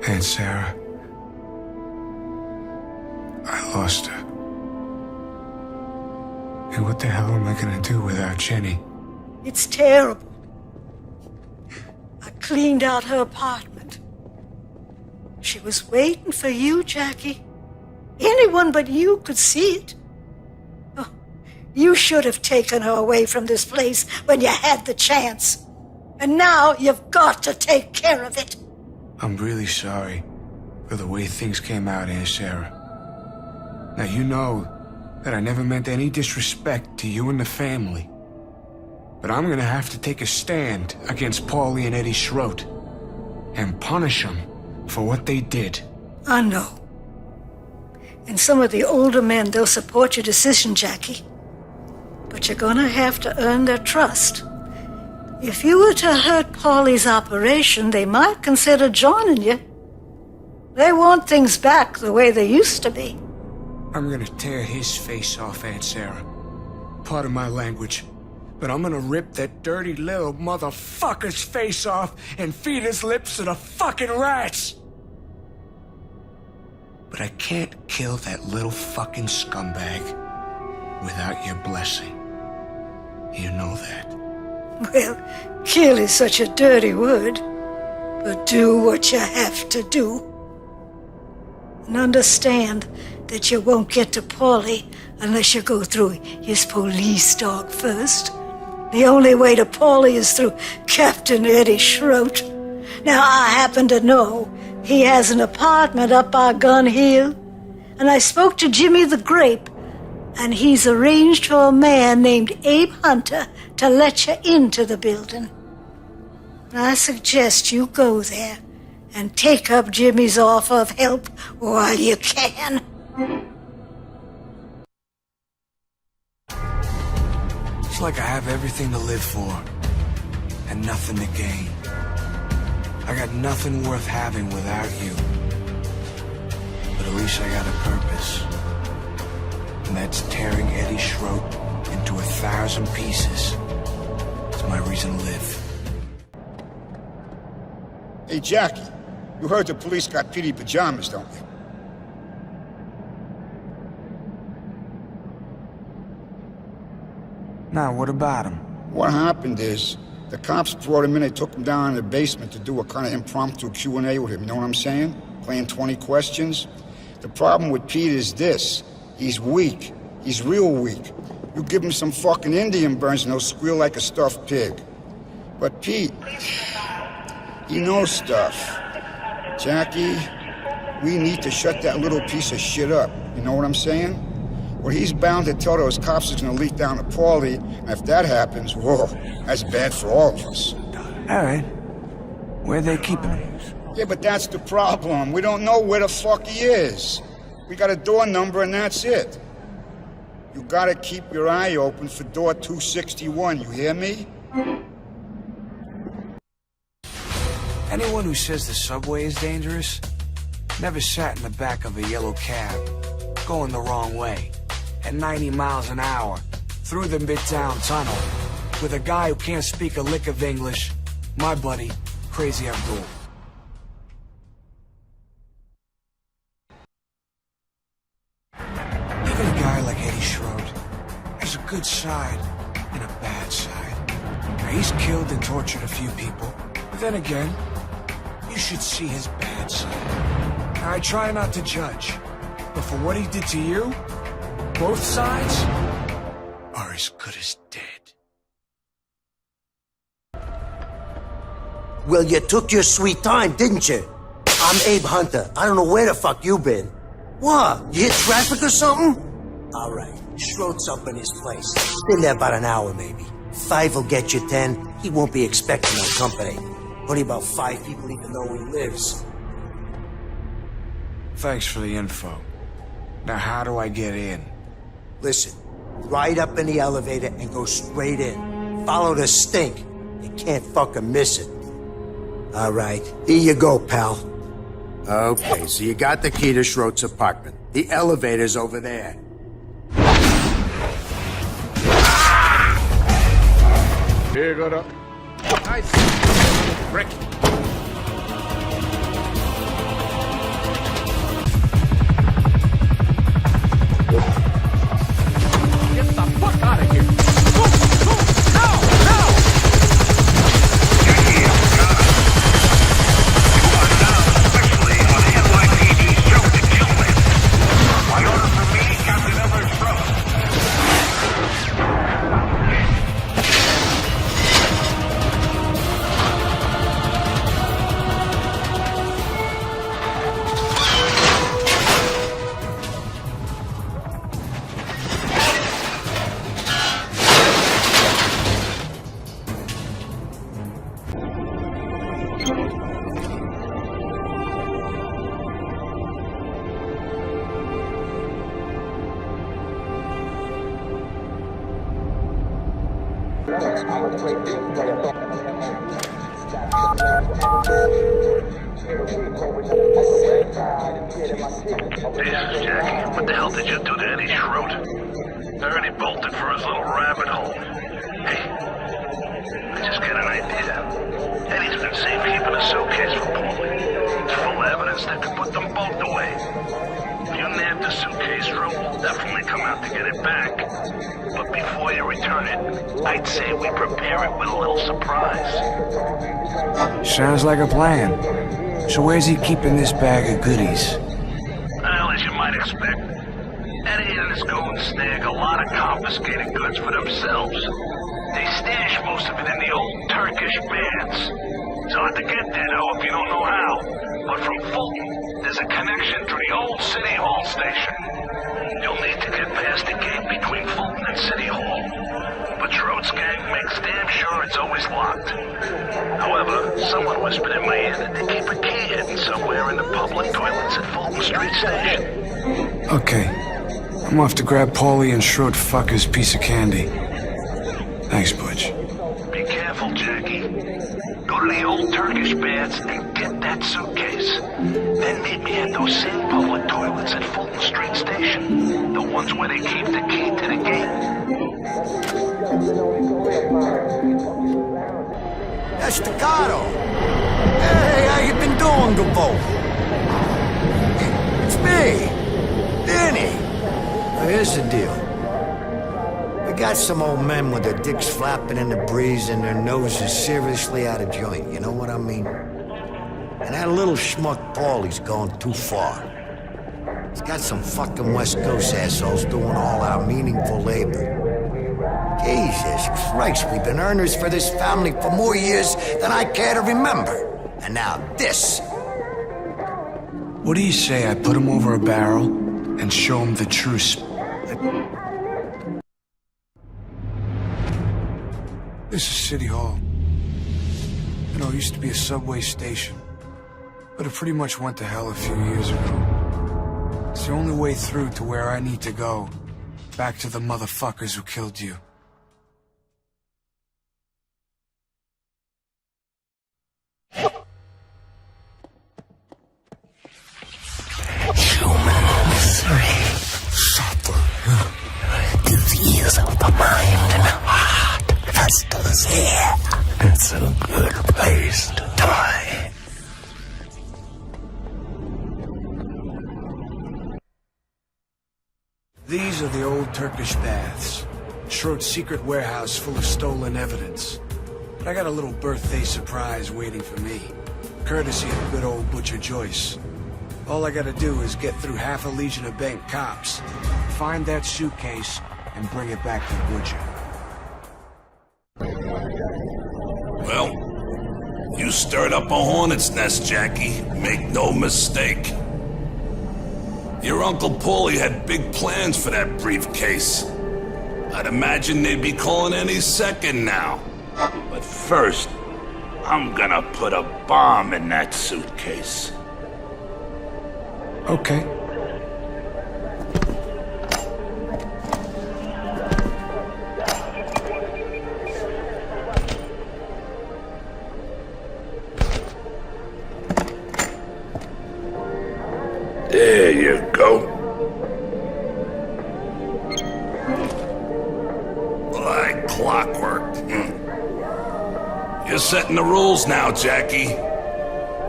Aunt Sarah, I lost her. And what the hell am I gonna do without Jenny? It's terrible. I cleaned out her apartment. She was waiting for you, Jackie. Anyone but you could see it. Oh, you should have taken her away from this place when you had the chance. And now you've got to take care of it. I'm really sorry for the way things came out, Aunt Sarah. Now, you know that I never meant any disrespect to you and the family. But I'm gonna have to take a stand against Paulie and Eddie Schroet and punish them for what they did. I know. And some of the older men, they'll support your decision, Jackie. But you're gonna have to earn their trust. If you were to hurt Paulie's operation, they might consider joining you. They want things back the way they used to be. I'm gonna tear his face off, Aunt Sarah. Pardon my language, but I'm gonna rip that dirty little motherfucker's face off and feed his lips to the fucking rats! But I can't kill that little fucking scumbag without your blessing. You know that. Well, kill is such a dirty word. But do what you have to do. And understand that you won't get to Paulie unless you go through his police dog first. The only way to Paulie is through Captain Eddie Schroet. Now, I happen to know he has an apartment up our Gun Hill, and I spoke to Jimmy the Grape, and he's arranged for a man named Abe Hunter to let you into the building. I suggest you go there and take up Jimmy's offer of help while you can. It's like I have everything to live for and nothing to gain. I got nothing worth having without you. But at least I got a purpose. And that's tearing Eddie Schroet into 1,000 pieces. It's my reason to live. Hey, Jackie, you heard the police got PD pajamas, don't you? Now, what about him? What happened is, the cops brought him in, they took him down in the basement to do a kind of impromptu Q&A with him, you know what I'm saying? Playing 20 questions. The problem with Pete is this, he's weak. He's real weak. You give him some fucking Indian burns and he'll squeal like a stuffed pig. But Pete, he knows stuff. Jackie, we need to shut that little piece of shit up, you know what I'm saying? Well, he's bound to tell those cops he's gonna leak down to Paulie, and if that happens, whoa, that's bad for all of us. All right. Where are they keeping him? Yeah, but that's the problem. We don't know where the fuck he is. We got a door number and that's it. You gotta keep your eye open for door 261, you hear me? Anyone who says the subway is dangerous never sat in the back of a yellow cab, going the wrong way, at 90 miles an hour, through the Midtown Tunnel, with a guy who can't speak a lick of English, my buddy, Crazy Abdul. Even a guy like Eddie Schroet has a good side and a bad side. Now, he's killed and tortured a few people, but then again, you should see his bad side. Now, I try not to judge, but for what he did to you, both sides are as good as dead. Well, you took your sweet time, didn't you? I'm Abe Hunter. I don't know where the fuck you been. What? You hit traffic or something? All right. Schroet's up in his place. Been there about an hour, maybe. 5 will get you 10. He won't be expecting no company. Only about 5 people even know he lives. Thanks for the info. Now how do I get in? Listen, ride up in the elevator and go straight in. Follow the stink. You can't fucking miss it. All right, here you go, pal. Okay, so you got the key to Schroed's apartment. The elevator's over there. Here, go to... Nice. Rick. Get the fuck out of here. Move, now, now. By order from me, Captain Everett Schroed. Jesus, Jackie, what the hell did you do to Eddie Schroed? I heard he bolted for his little rabbit hole. Hey, I just got an idea. Eddie's been safekeeping a suitcase for Paulie. It's full of evidence that could put them both away. If you nab the suitcase, Schroed will definitely come out to get it back. But before you return it, I'd say we prepare it with a little surprise. Sounds like a plan. So where's he keeping this bag of goodies? Well, as you might expect, Eddie and his goons snag a lot of confiscated goods for themselves. They stash most of it in the old Turkish baths. It's hard to get there, though, if you don't know how. But from Fulton, there's a connection to the old City Hall station. You'll need to get past the gate between Fulton and City Hall. But Schroed's gang makes damn sure it's always locked. However, someone whispered in my ear that they keep a key hidden somewhere in the public toilets at Fulton Street Station. Okay. I'm off to grab Paulie and Schroed fucker's piece of candy. Thanks, Butch. Be careful, Jackie. Go to the old Turkish baths and get that suitcase. Then meet me at those same public toilets at Fulton Street Station. The ones where they keep the key to the gate. That's Staccato. Hey, how you been doing, Gabo? It's me, Danny. Now, here's the deal. We got some old men with their dicks flapping in the breeze and their noses seriously out of joint, you know what I mean? And that little schmuck Paulie's gone too far. He's got some fucking West Coast assholes doing all our meaningful labor. Jesus Christ, we've been earners for this family for more years than I care to remember. And now this. What do you say I put him over a barrel and show him the true This is City Hall. You know, it used to be a subway station, but it pretty much went to hell a few years ago. It's the only way through to where I need to go. Back to the motherfuckers who killed you. Human misery, suffering, disease of the mind and heart festers here. It's a good place to die. These are the old Turkish baths. Schroed's secret warehouse full of stolen evidence. But I got a little birthday surprise waiting for me. Courtesy of good old Butcher Joyce. All I gotta do is get through half a legion of bank cops, find that suitcase, and bring it back to the Butcher. Well, you stirred up a hornet's nest, Jackie. Make no mistake. Your Uncle Paulie had big plans for that briefcase. I'd imagine they'd be calling any second now. But first, I'm gonna put a bomb in that suitcase. Okay. There you go. Like clockwork. You're setting the rules now, Jackie.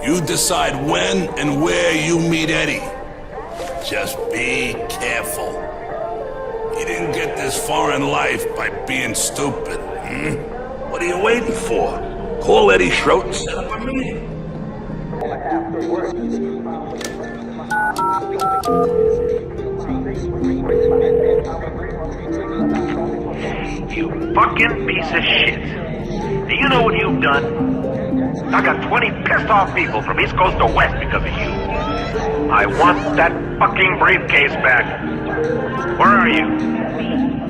You decide when and where you meet Eddie. Just be careful. You didn't get this far in life by being stupid. What are you waiting for? Call Eddie Schroet and set up a meeting. You fucking piece of shit. Do you know what you've done? I got 20 pissed off people from East Coast to West because of you. I want that fucking briefcase back. Where are you?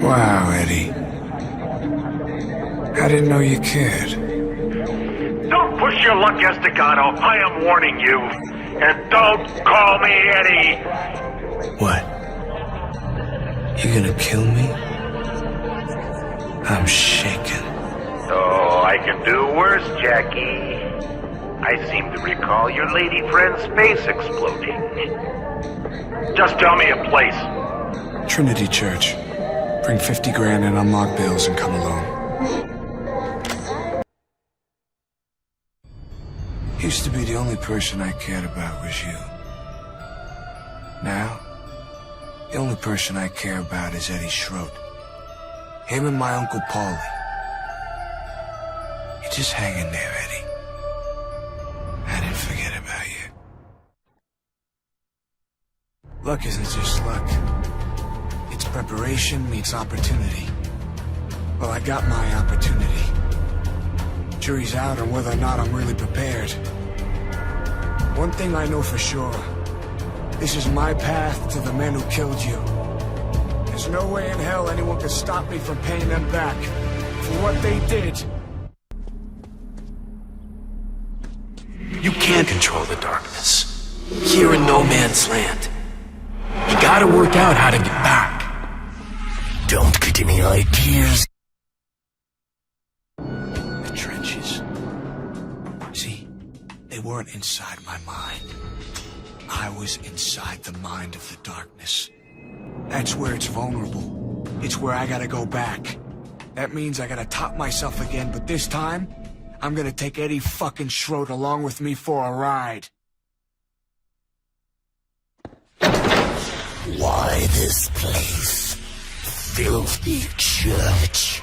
Wow, Eddie. I didn't know you cared. Don't push your luck, Estacado. I am warning you. And don't call me Eddie. What? You gonna kill me? I'm shaking. Oh, I can do worse, Jackie. I seem to recall your lady friend's face exploding. Just tell me a place. Trinity Church. Bring 50 grand and unlock bills and come along. Used to be the only person I cared about was you. Now, the only person I care about is Eddie Schroet. Him and my Uncle Paulie. You're just hanging there, Eddie. I didn't forget about you. Luck isn't just luck. It's preparation meets opportunity. Well, I got my opportunity. Jury's out on whether or not I'm really prepared. One thing I know for sure. This is my path to the men who killed you. There's no way in hell anyone could stop me from paying them back for what they did. You can't control the darkness. Here in no man's land. You gotta work out how to get back. Don't get any ideas. The trenches. See, they weren't inside my mind. I was inside the mind of the darkness. That's where it's vulnerable. It's where I gotta go back. That means I gotta top myself again, but this time, I'm gonna take Eddie fucking Schroet along with me for a ride. Why this place? Filthy church.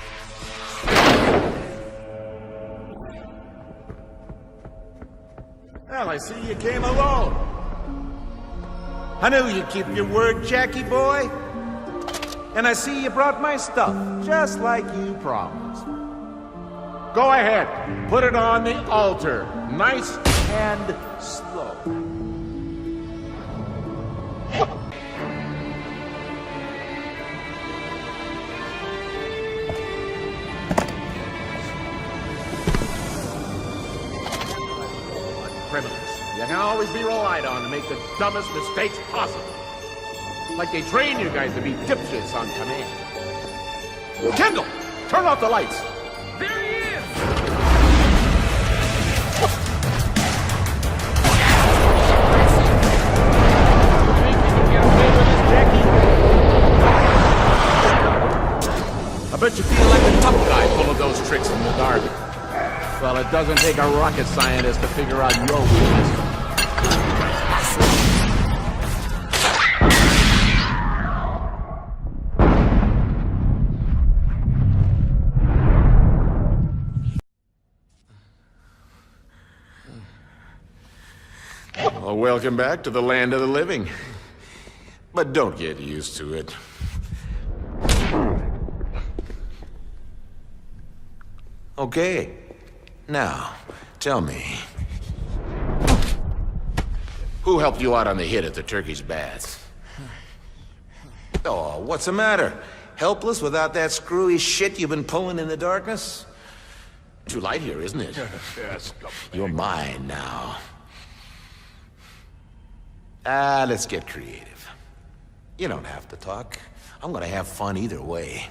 Well, I see you came alone. I knew you'd keep your word, Jackie boy. And I see you brought my stuff, just like you promised. Go ahead, put it on the altar, nice and slow. Criminals. You can always be relied on to make the dumbest mistakes possible. Like they train you guys to be dipshits on command. Kendall, turn off the lights. There he is! I bet you feel like a tough guy pulling those tricks in the dark. Well, it doesn't take a rocket scientist to figure out your weakness. Well, welcome back to the land of the living. But don't get used to it. Okay. Now, tell me. Who helped you out on the hit at the Turkish baths? Oh, what's the matter? Helpless without that screwy shit you've been pulling in the darkness? Too light here, isn't it? Yes. You're mine now. Let's get creative. You don't have to talk. I'm gonna have fun either way.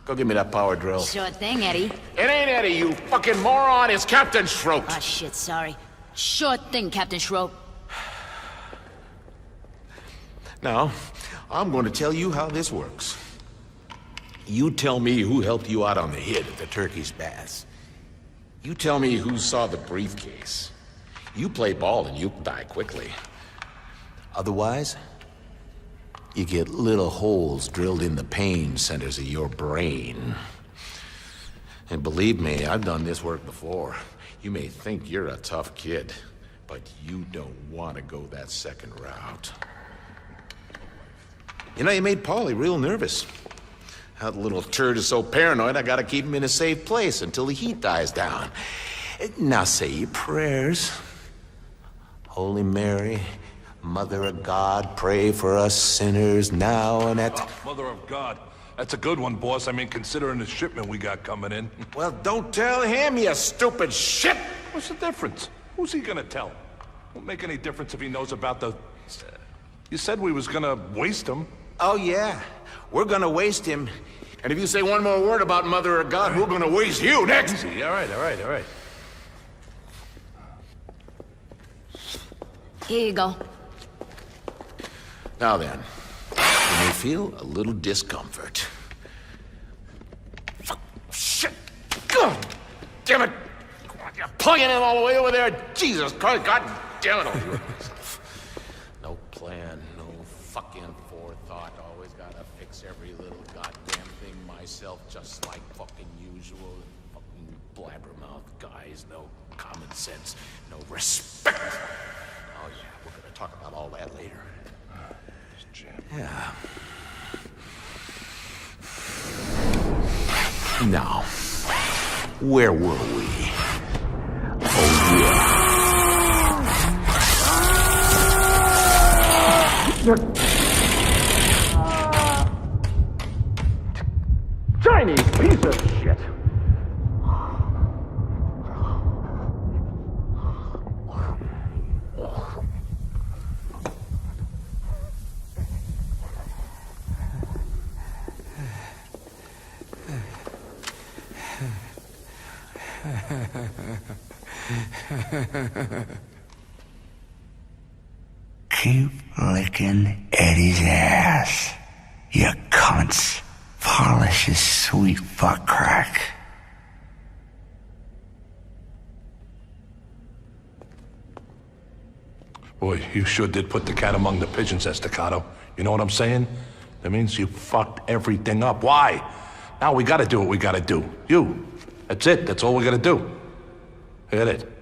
Go give me that power drill. Sure thing, Eddie. It ain't Eddie, you fucking moron. It's Captain Schroet. Ah, shit, sorry. Sure thing, Captain Schroet. Now, I'm going to tell you how this works. You tell me who helped you out on the hit at the Turkey's Baths. You tell me who saw the briefcase. You play ball and you die quickly. Otherwise, you get little holes drilled in the pain centers of your brain. And believe me, I've done this work before. You may think you're a tough kid, but you don't want to go that second route. You know, you made Paulie real nervous. That little turd is so paranoid, I gotta keep him in a safe place until the heat dies down. Now say your prayers. Holy Mary, Mother of God, pray for us sinners now and at... Oh, Mother of God. That's a good one, boss. I mean, considering the shipment we got coming in. Well, don't tell him, you stupid shit! What's the difference? Who's he gonna tell? Won't make any difference if he knows about the... You said we was gonna waste him. Oh, yeah. We're gonna waste him. And if you say one more word about Mother of God, we're gonna waste you next! Easy. All right. Here you go. Now then, you may feel a little discomfort. Fuck, shit! God damn it! You're plugging it all the way over there! Jesus Christ, God damn it! No plan, no fucking forethought. Always gotta fix every little goddamn thing myself, just like fucking usual. Fucking blabbermouth guys, no common sense, no respect. Oh yeah, we're gonna talk about all that later. Yeah. Now, where were we? Oh, Yeah. Chinese piece of shit. Keep licking Eddie's ass, you cunts. Polish his sweet butt crack. Boy, you sure did put the cat among the pigeons, Estacado. You know what I'm saying? That means you fucked everything up. Why? Now we gotta do what we gotta do. You. That's it. That's all we gotta do. Hit it.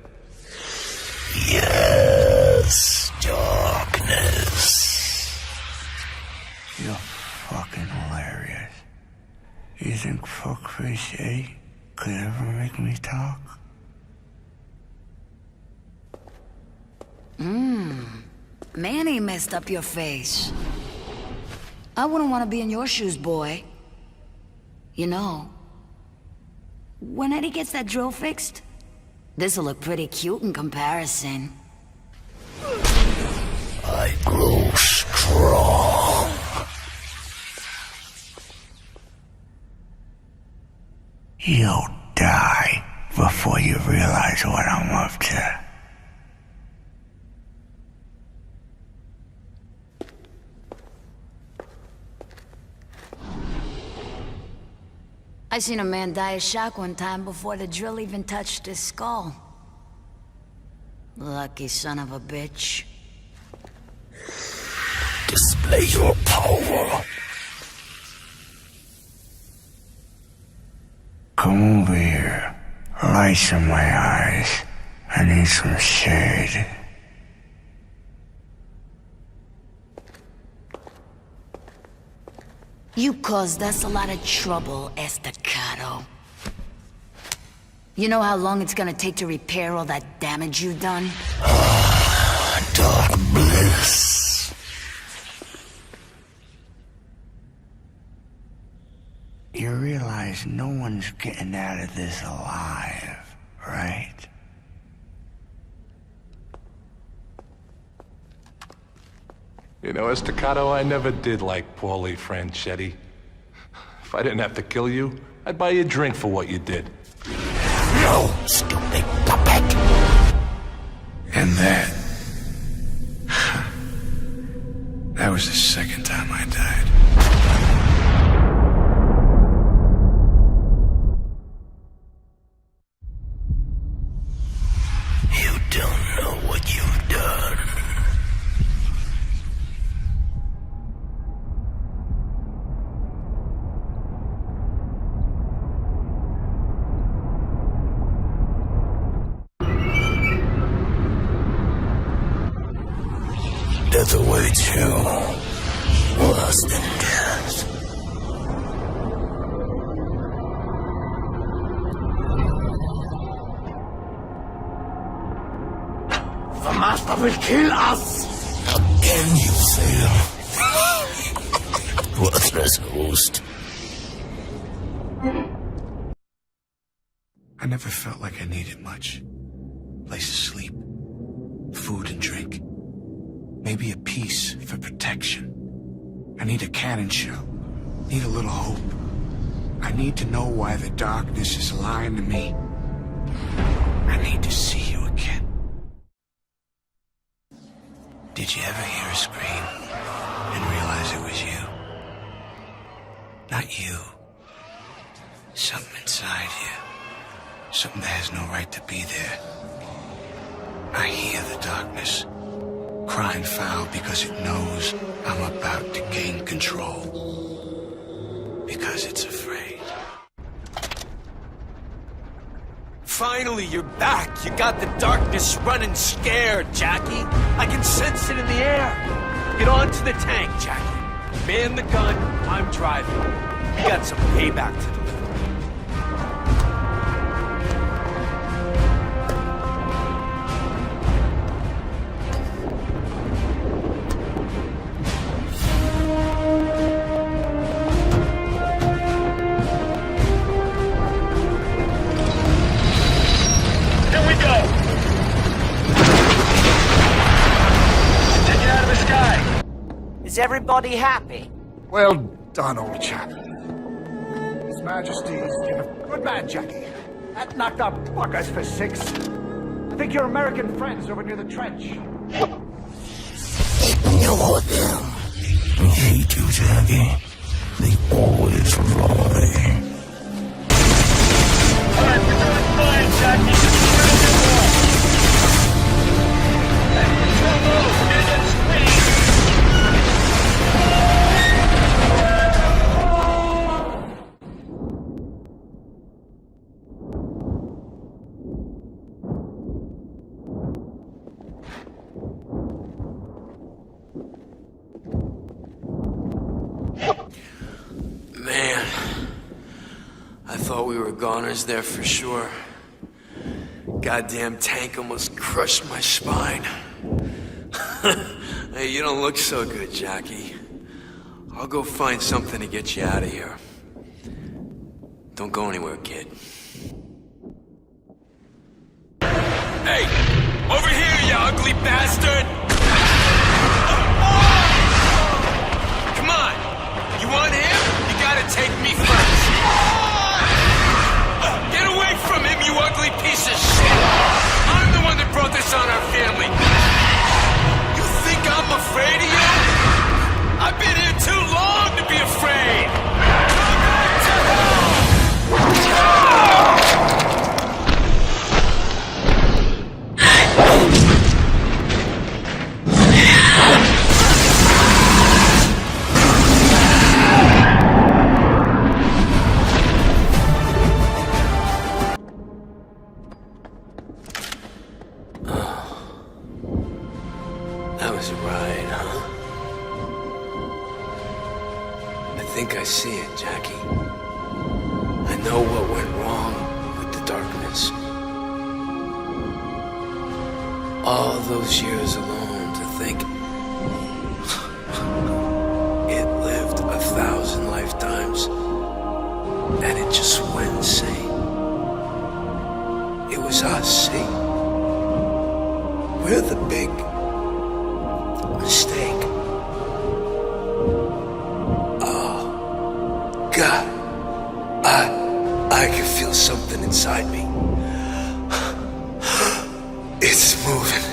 Yes, darkness. You're fucking hilarious. You think fuckface Eddie could ever make me talk? Manny messed up your face. I wouldn't want to be in your shoes, boy. You know, when Eddie gets that drill fixed, this'll look pretty cute in comparison. I grow strong. You'll die before you realize what I'm up to. I seen a man die of shock one time before the drill even touched his skull. Lucky son of a bitch. Display your power. Come over here. Lights in my eyes. I need some shade. You caused us a lot of trouble, Estacado. You know how long it's gonna take to repair all that damage you've done? Dark bliss. You realize realize no one's getting out of this alive, right? You know, Estacado, I never did like Paulie Franchetti. If I didn't have to kill you, I'd buy you a drink for what you did. No, stupid puppet! And that... that was the second time I died. You don't know what you've done. Death awaits you. Worse than death. The Master will kill us! How can you fail? Worthless host. I never felt like I needed much. Place to sleep, food and drink. Maybe a piece for protection. I need a cannon shell. Need a little hope. I need to know why the darkness is lying to me. I need to see you again. Did you ever hear a scream and realize it was you? Not you. Something inside you. Something that has no right to be there. I hear the darkness. Crying foul because it knows I'm about to gain control. Because it's afraid. Finally, you're back. You got the darkness running scared, Jackie. I can sense it in the air. Get on to the tank, Jackie. Man the gun, I'm driving. We got some payback to deliver. Is everybody happy? Well done, old chap. His Majesty's been a good man, Jackie. That knocked out buggers for 6. I think your American friends over near the trench. Ignore them. I hate you, Jackie. They always lie. Alright, we're doing fine, Jackie. Man, I thought we were goners there for sure. Goddamn tank almost crushed my spine. Hey, you don't look so good, Jackie. I'll go find something to get you out of here. Don't go anywhere, kid. Hey! Over here, you ugly bastard! Come on! You want him? You gotta take me first. Get away from him, you ugly piece of shit! I'm the one that brought this on our family. You think I'm afraid of you? I've been here too long to be afraid! Come back to hell! That was a ride, huh? I think I see it, Jackie. I know what went wrong with the darkness. All those years alone to think it lived 1,000 lifetimes. and it just went insane. It was us, see? We're the big mistake. Oh, God. I can feel something inside me. It's moving.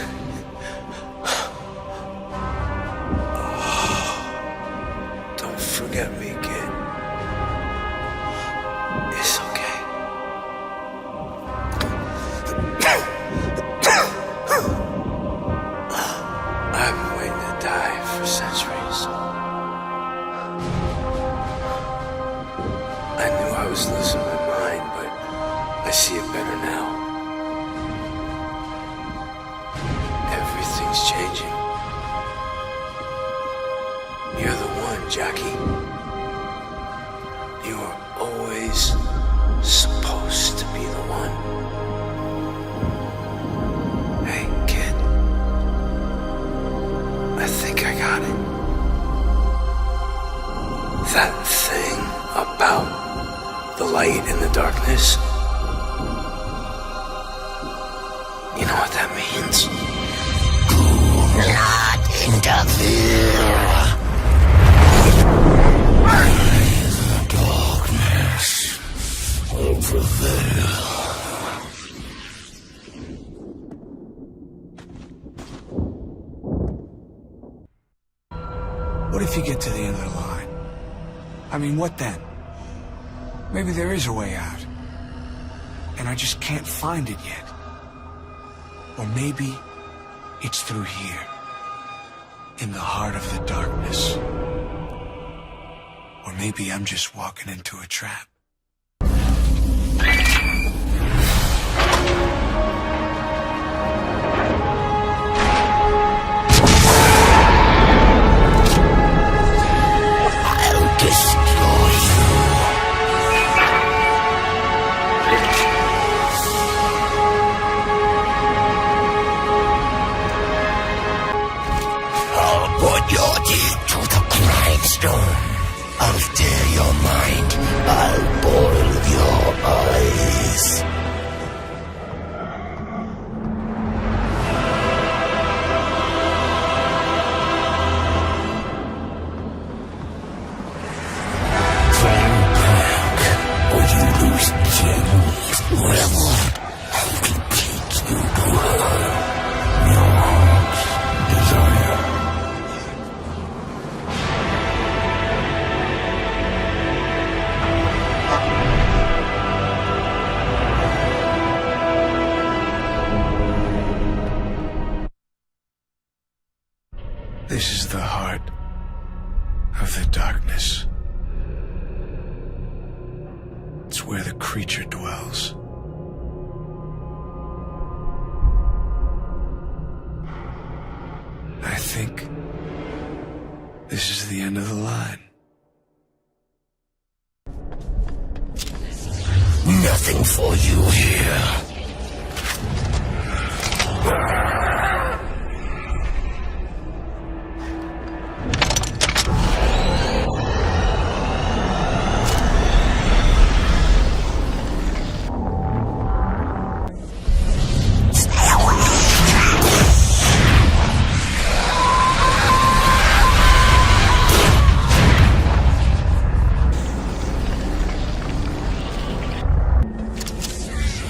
Don't forget me, kid. It's okay. I've been waiting to die for centuries. I knew I was losing my mind, but I see it better now. Everything's changing. You're the one, Jackie. You were always supposed to be the one. Hey, kid. I think I got it. That thing about the light and the darkness. You know what that means? Do not interfere. The darkness will prevail. What if you get to the end of the line? I mean, what then? Maybe there is a way out, and I just can't find it yet. Or maybe it's through here, in the heart of the darkness. Or maybe I'm just walking into a trap. I'll destroy you. I'll put your teeth to the grindstone. I'll tear your mind. I'll boil your eyes. Fall back, or you lose Jenny. Rebel, I can teach you to her. Your heart's desire. This is the heart of the darkness. It's where the creature dwells. I think this is the end of the line. Nothing for you here.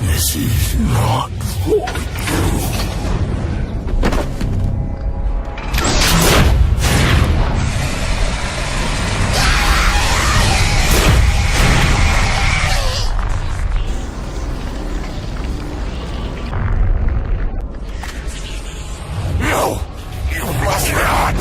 This is not for you. No, you must not.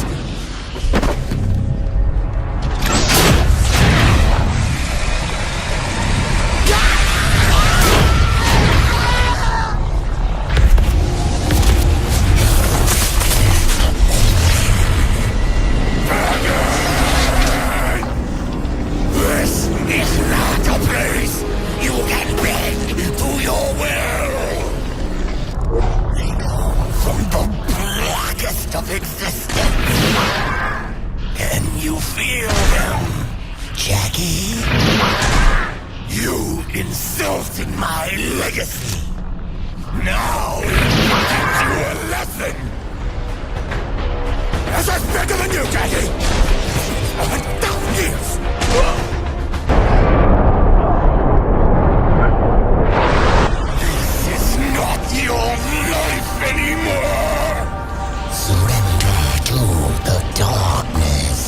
legacy. Now, teach you a lesson. As I'm bigger than you, Daddy. 1,000 years. This is not your life anymore. Surrender to the darkness.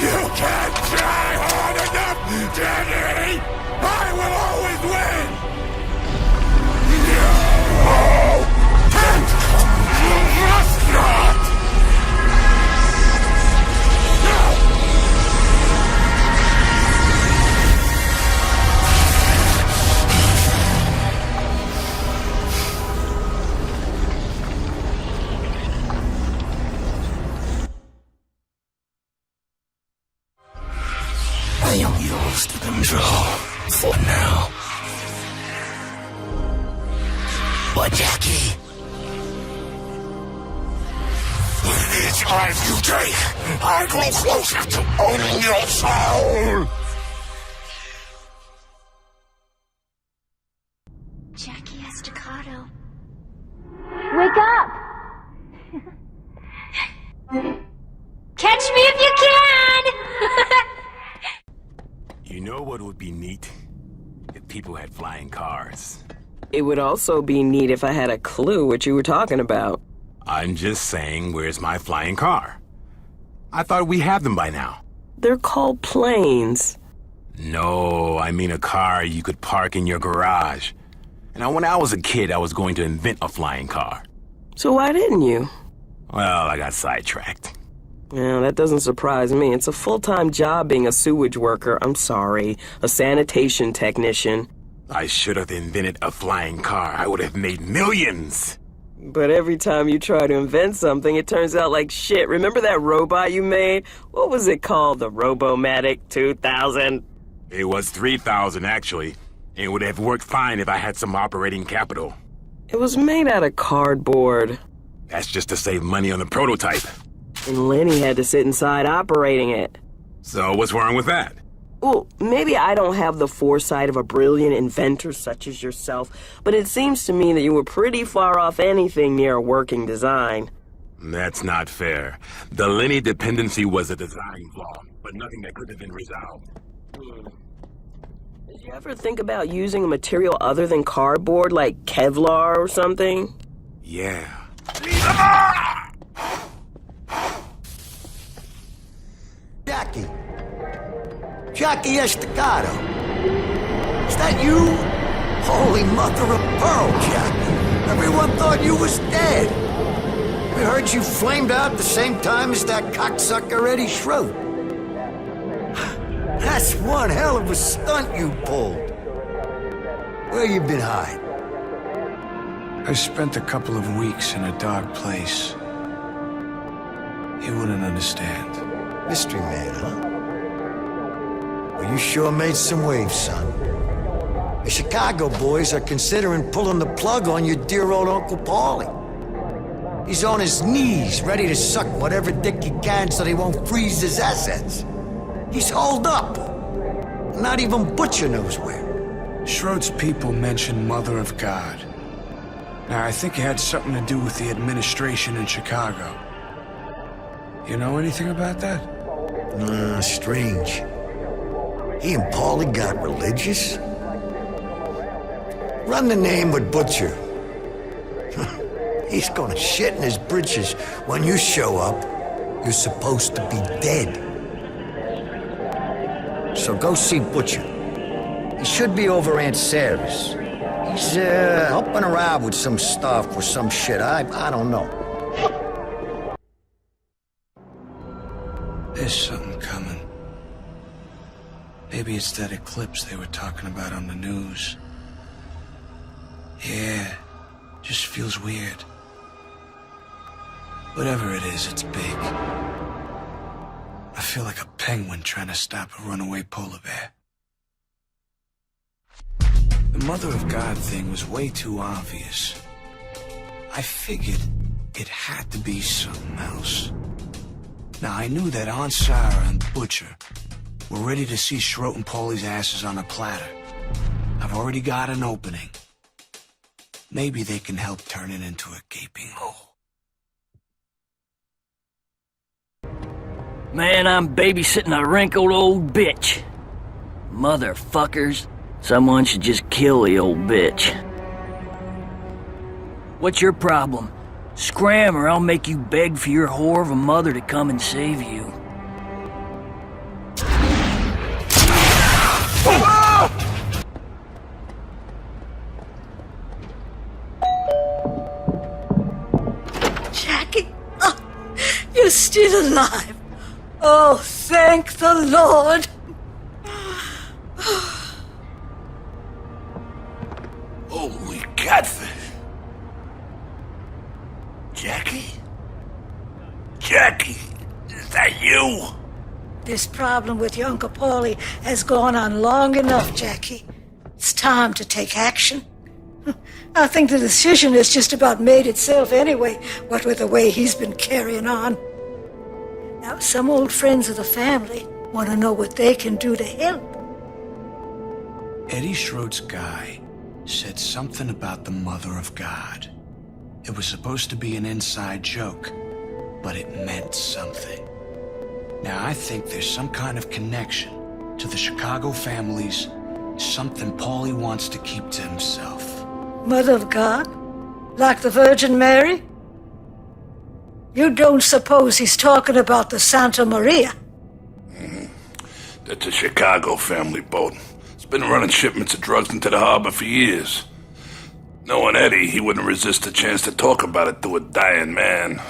You can't try hard enough, Daddy. I will always win. No! And you must not! I am yours to control for now. But Jackie, with each life you take, I grow closer to owning your soul. Jackie has staccato. Wake up! Catch me if you can! You know what would be neat? If people had flying cars. It would also be neat if I had a clue what you were talking about. I'm just saying, where's my flying car? I thought we had them by now. They're called planes. No, I mean a car you could park in your garage. And when I was a kid, I was going to invent a flying car. So why didn't you? Well, I got sidetracked. Yeah, that doesn't surprise me. It's a full-time job being a sewage worker. I'm sorry. A sanitation technician. I should have invented a flying car. I would have made millions. But every time you try to invent something, it turns out like shit. Remember that robot you made? What was it called? The Robomatic 2000? It was 3,000, actually. It would have worked fine if I had some operating capital. It was made out of cardboard. That's just to save money on the prototype. And Lenny had to sit inside operating it. So what's wrong with that? Well, maybe I don't have the foresight of a brilliant inventor such as yourself, but it seems to me that you were pretty far off anything near a working design. That's not fair. The Lenny dependency was a design flaw, but nothing that could have been resolved. Did you ever think about using a material other than cardboard, like Kevlar or something? Yeah. Jackie. Jackie Estacado. Is that you? Holy mother of pearl, Jackie. Everyone thought you was dead. We heard you flamed out at the same time as that cocksucker Eddie Schroet. That's one hell of a stunt you pulled. Where you been hiding? I spent a couple of weeks in a dark place. You wouldn't understand. Mystery man, huh? Well, you sure made some waves, son. The Chicago boys are considering pulling the plug on your dear old Uncle Paulie. He's on his knees, ready to suck whatever dick he can so they won't freeze his assets. He's holed up. Not even Butcher knows where. Schroed's people mentioned Mother of God. Now, I think it had something to do with the administration in Chicago. You know anything about that? Strange. He and Paulie got religious? Run the name with Butcher. He's gonna shit in his britches when you show up. You're supposed to be dead. So go see Butcher. He should be over Aunt Sarah's. He's, helping her out with some stuff or some shit. I don't know. There's something coming. Maybe it's that eclipse they were talking about on the news. Yeah, just feels weird. Whatever it is, it's big. I feel like a penguin trying to stop a runaway polar bear. The Mother of God thing was way too obvious. I figured it had to be something else. Now, I knew that Aunt Sarah and Butcher were ready to see Schroet and Paulie's asses on a platter. I've already got an opening. Maybe they can help turn it into a gaping hole. Man, I'm babysitting a wrinkled old bitch. Motherfuckers. Someone should just kill the old bitch. What's your problem? Scram or I'll make you beg for your whore of a mother to come and save you. Jackie, oh, you're still alive. Oh, thank the Lord. Holy catfish. Jackie? Jackie, is that you? This problem with your Uncle Paulie has gone on long enough, Jackie. It's time to take action. I think the decision has just about made itself anyway, what with the way he's been carrying on. Now, some old friends of the family want to know what they can do to help. Eddie Schroed's guy said something about the Mother of God. It was supposed to be an inside joke, but it meant something. Now, I think there's some kind of connection to the Chicago families, something Paulie wants to keep to himself. Mother of God? Like the Virgin Mary? You don't suppose he's talking about the Santa Maria? That's a Chicago family boat. It's been running shipments of drugs into the harbor for years. Knowing Eddie, he wouldn't resist a chance to talk about it to a dying man.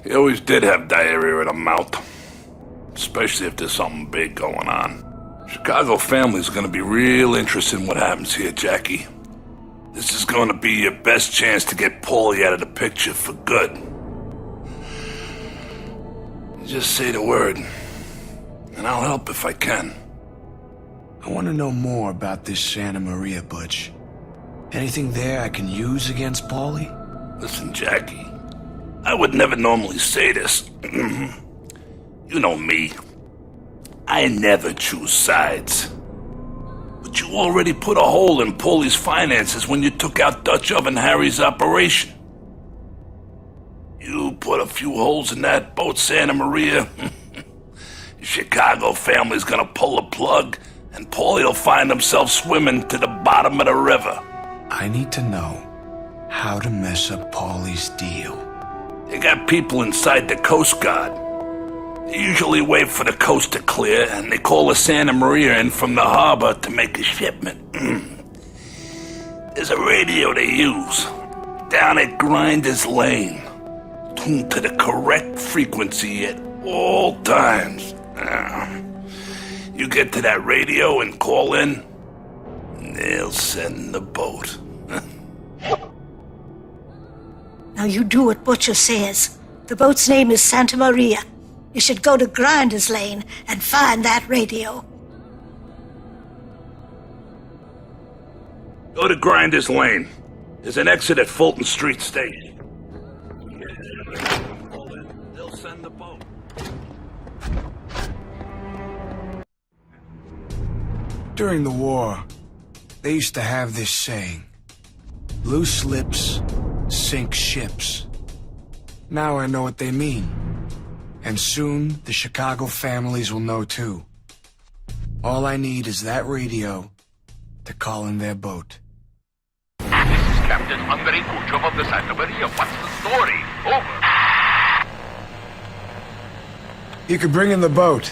He always did have diarrhea in the mouth. Especially if there's something big going on. Chicago family's gonna be real interested in what happens here, Jackie. This is gonna be your best chance to get Paulie out of the picture for good. Just say the word, and I'll help if I can. I want to know more about this Santa Maria, Butch. Anything there I can use against Paulie? Listen, Jackie, I would never normally say this. You know me. I never choose sides. But you already put a hole in Paulie's finances when you took out Dutch Oven Harry's operation. You put a few holes in that boat, Santa Maria. Chicago family's gonna pull the plug, and Paulie'll find himself swimming to the bottom of the river. I need to know how to mess up Paulie's deal. They got people inside the Coast Guard. They usually wait for the coast to clear, and they call the Santa Maria in from the harbor to make a shipment. There's a radio they use down at Grinder's Lane, tuned to the correct frequency at all times. You get to that radio and call in, and they'll send the boat. Now you do what Butcher says. The boat's name is Santa Maria. You should go to Grinder's Lane and find that radio. Go to Grinder's Lane. There's an exit at Fulton Street Station. They'll send the boat. During the war, they used to have this saying, loose lips sink ships. Now I know what they mean. And soon, the Chicago families will know too. All I need is that radio to call in their boat. This is Captain Andre Kuchov of the Santa Maria. What's the story? Over. You can bring in the boat.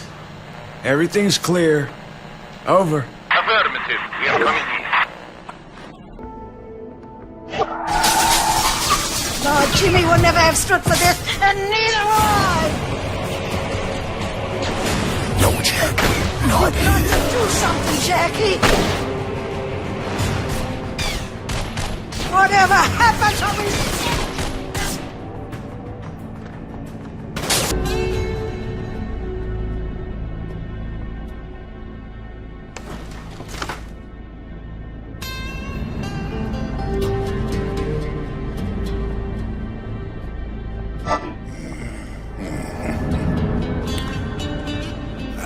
Everything's clear. Over. Affirmative. We are coming in. Lord Jimmy will never have stood for this, and neither will I! No, Jackie, not You've got to do something, Jackie! Whatever happened to me?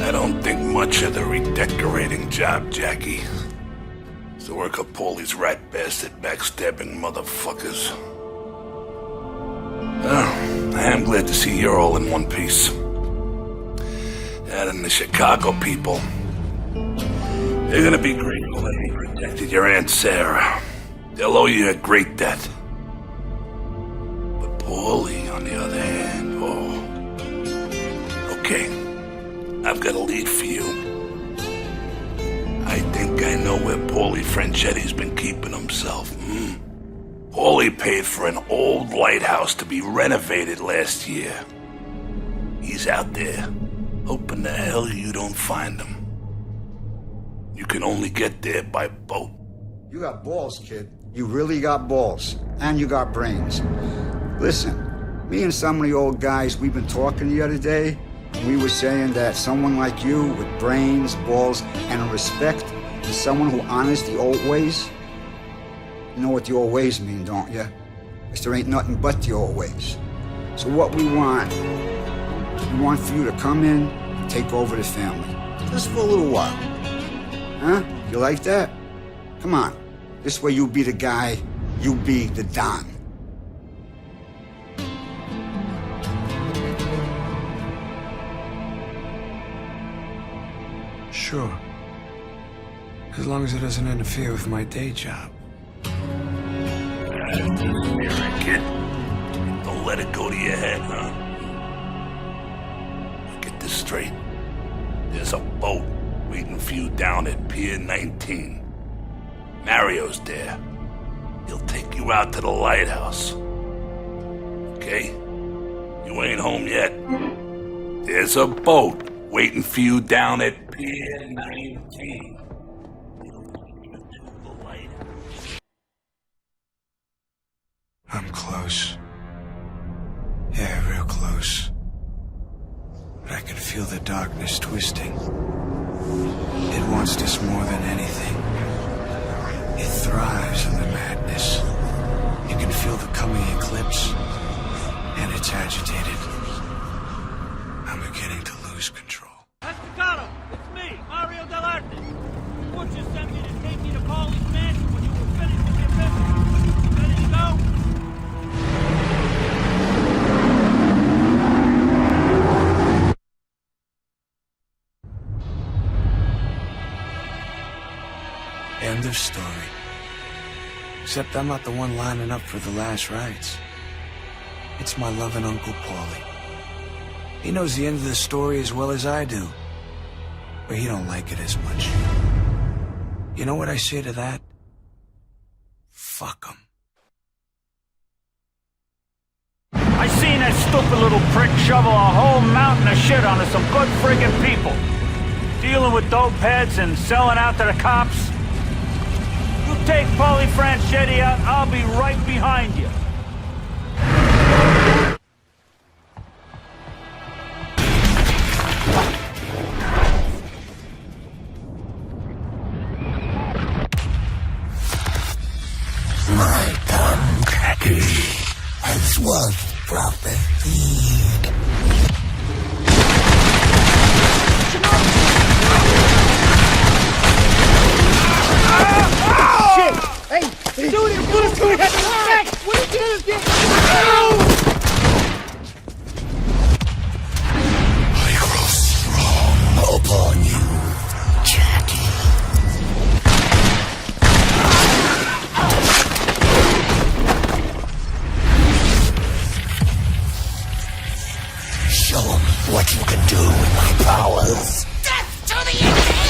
I don't think much of the redecorating job, Jackie. the work of Paulie's rat bastard backstabbing motherfuckers. Well, I am glad to see you're all in one piece. That and the Chicago people. They're gonna be grateful that you protected your Aunt Sarah. They'll owe you a great debt. But Paulie, on the other hand, okay, I've got a lead for you. I think I know where Paulie Franchetti's been keeping himself. Paulie paid for an old lighthouse to be renovated last year. He's out there, hoping the hell you don't find him. You can only get there by boat. You got balls, kid. You really got balls. And you got brains. Listen, me and some of the old guys, we've been talking the other day, and we were saying that someone like you with brains, balls, and a respect is someone who honors the old ways. You know what the old ways mean, don't you? Because there ain't nothing but the old ways. So what we want for you to come in and take over the family. Just for a little while. Huh? You like that? Come on. This way you be the guy, you be the Don. Sure. As long as it doesn't interfere with my day job. Kid, don't let it go to your head, huh? Get this straight. There's a boat waiting for you down at Pier 19. Mario's there. He'll take you out to the lighthouse. Okay? You ain't home yet. There's a boat waiting for you down at Pier 19. I'm close. Yeah, real close. But I can feel the darkness twisting. It wants this more than anything. It thrives in the madness. You can feel the coming eclipse, and it's agitated. I'm beginning to lose control. Estacado, it's me, Mario Delarte. Butcher sent me to take you to Paulie's mansion when you were finished with your business. Ready to go? End of story. Except I'm not the one lining up for the last rites. It's my loving Uncle Paulie. He knows the end of the story as well as I do. But he don't like it as much. You know what I say to that? Fuck him. I seen that stupid little prick shovel a whole mountain of shit onto some good friggin' people. Dealing with dope heads and selling out to the cops. You take Paulie Franchetti out, I'll be right behind you. My tongue, Jackie, has once prophesied. Shit! Hey, dude, you're gonna do it! What are you doing? I grow strong upon you, Jackie. Show me what you can do with my powers. Death to the invaders!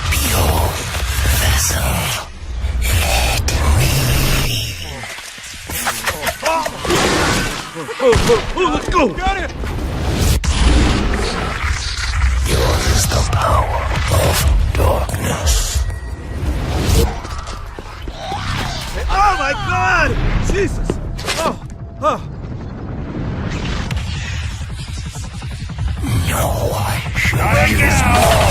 Pure vessel, let me. Let's go! Got it! Yours is the power of darkness. Oh my God! Jesus! Oh. No, I should use more.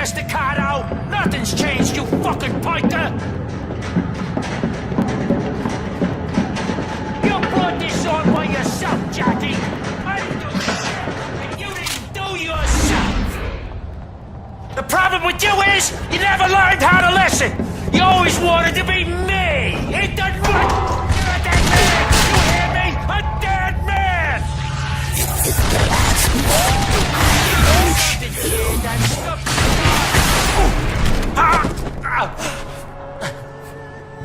Estacado! Nothing's changed, you fucking pinter! You brought this on by yourself, Jackie! I didn't do shit, and you didn't do yourself! The problem with you is, you never learned how to listen! You always wanted to be me! It doesn't work! You're a dead man! You hear me? A dead man!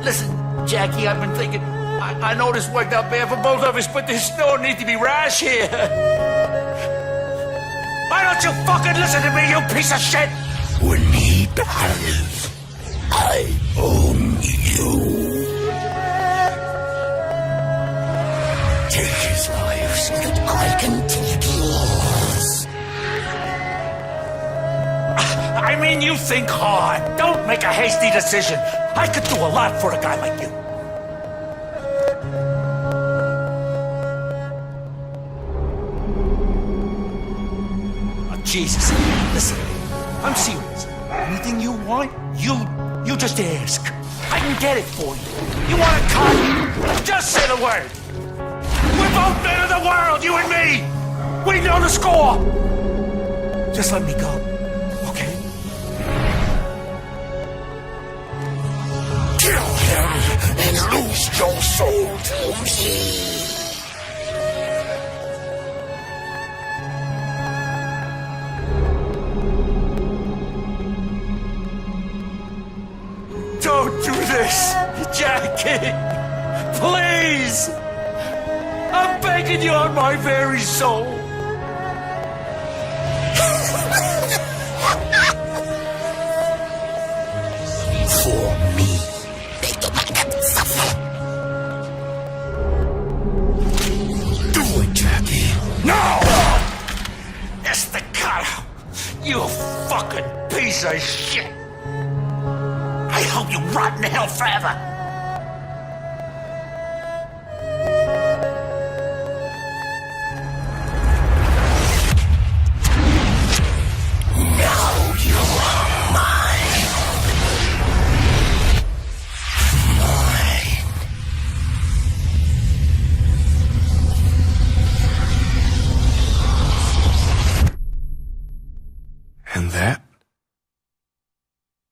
Listen, Jackie, I've been thinking. I know this worked out bad for both of us, but this store needs to be rash here. Why don't you fucking listen to me, you piece of shit? When he dies, I own you. Take his life so that I can take yours. I mean, you think hard. Don't make a hasty decision. I could do a lot for a guy like you. Oh, Jesus. Listen, I'm serious. Anything you want, you just ask. I can get it for you. You want a car? Just say the word. We're both men of the world, you and me. We know the score. Just let me go. Kill him and lose your soul to me. Don't do this, Jackie! Please! I'm begging you on my very soul! For me, make the man suffer. Do it, Jackie. No! Estacado! You fucking piece of shit! I hope you rot in hell forever! Now you are mine. Mine. And that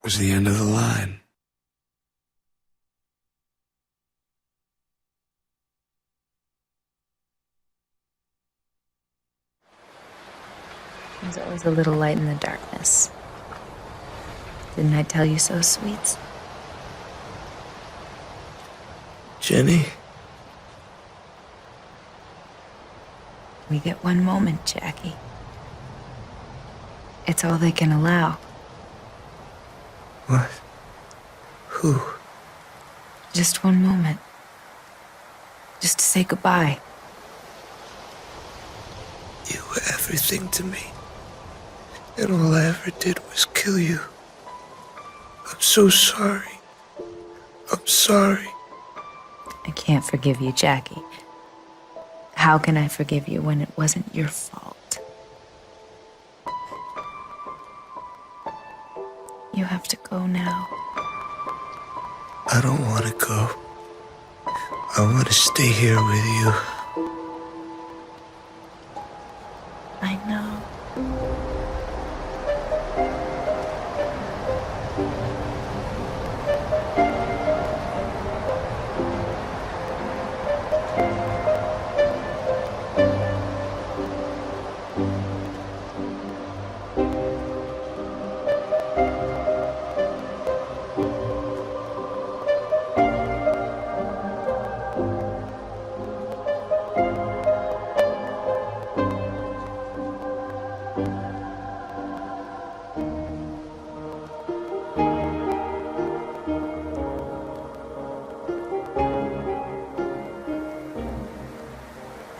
was the end of the line. There's always a little light in the darkness. Didn't I tell you so, sweets? Jenny? We get one moment, Jackie. It's all they can allow. What? Who? Just one moment. Just to say goodbye. You were everything to me. And all I ever did was kill you. I'm so sorry. I'm sorry. I can't forgive you, Jackie. How can I forgive you when it wasn't your fault? You have to go now. I don't want to go. I want to stay here with you. I know.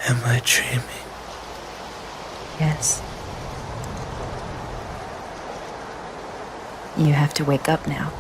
Am I dreaming? Yes. You have to wake up now.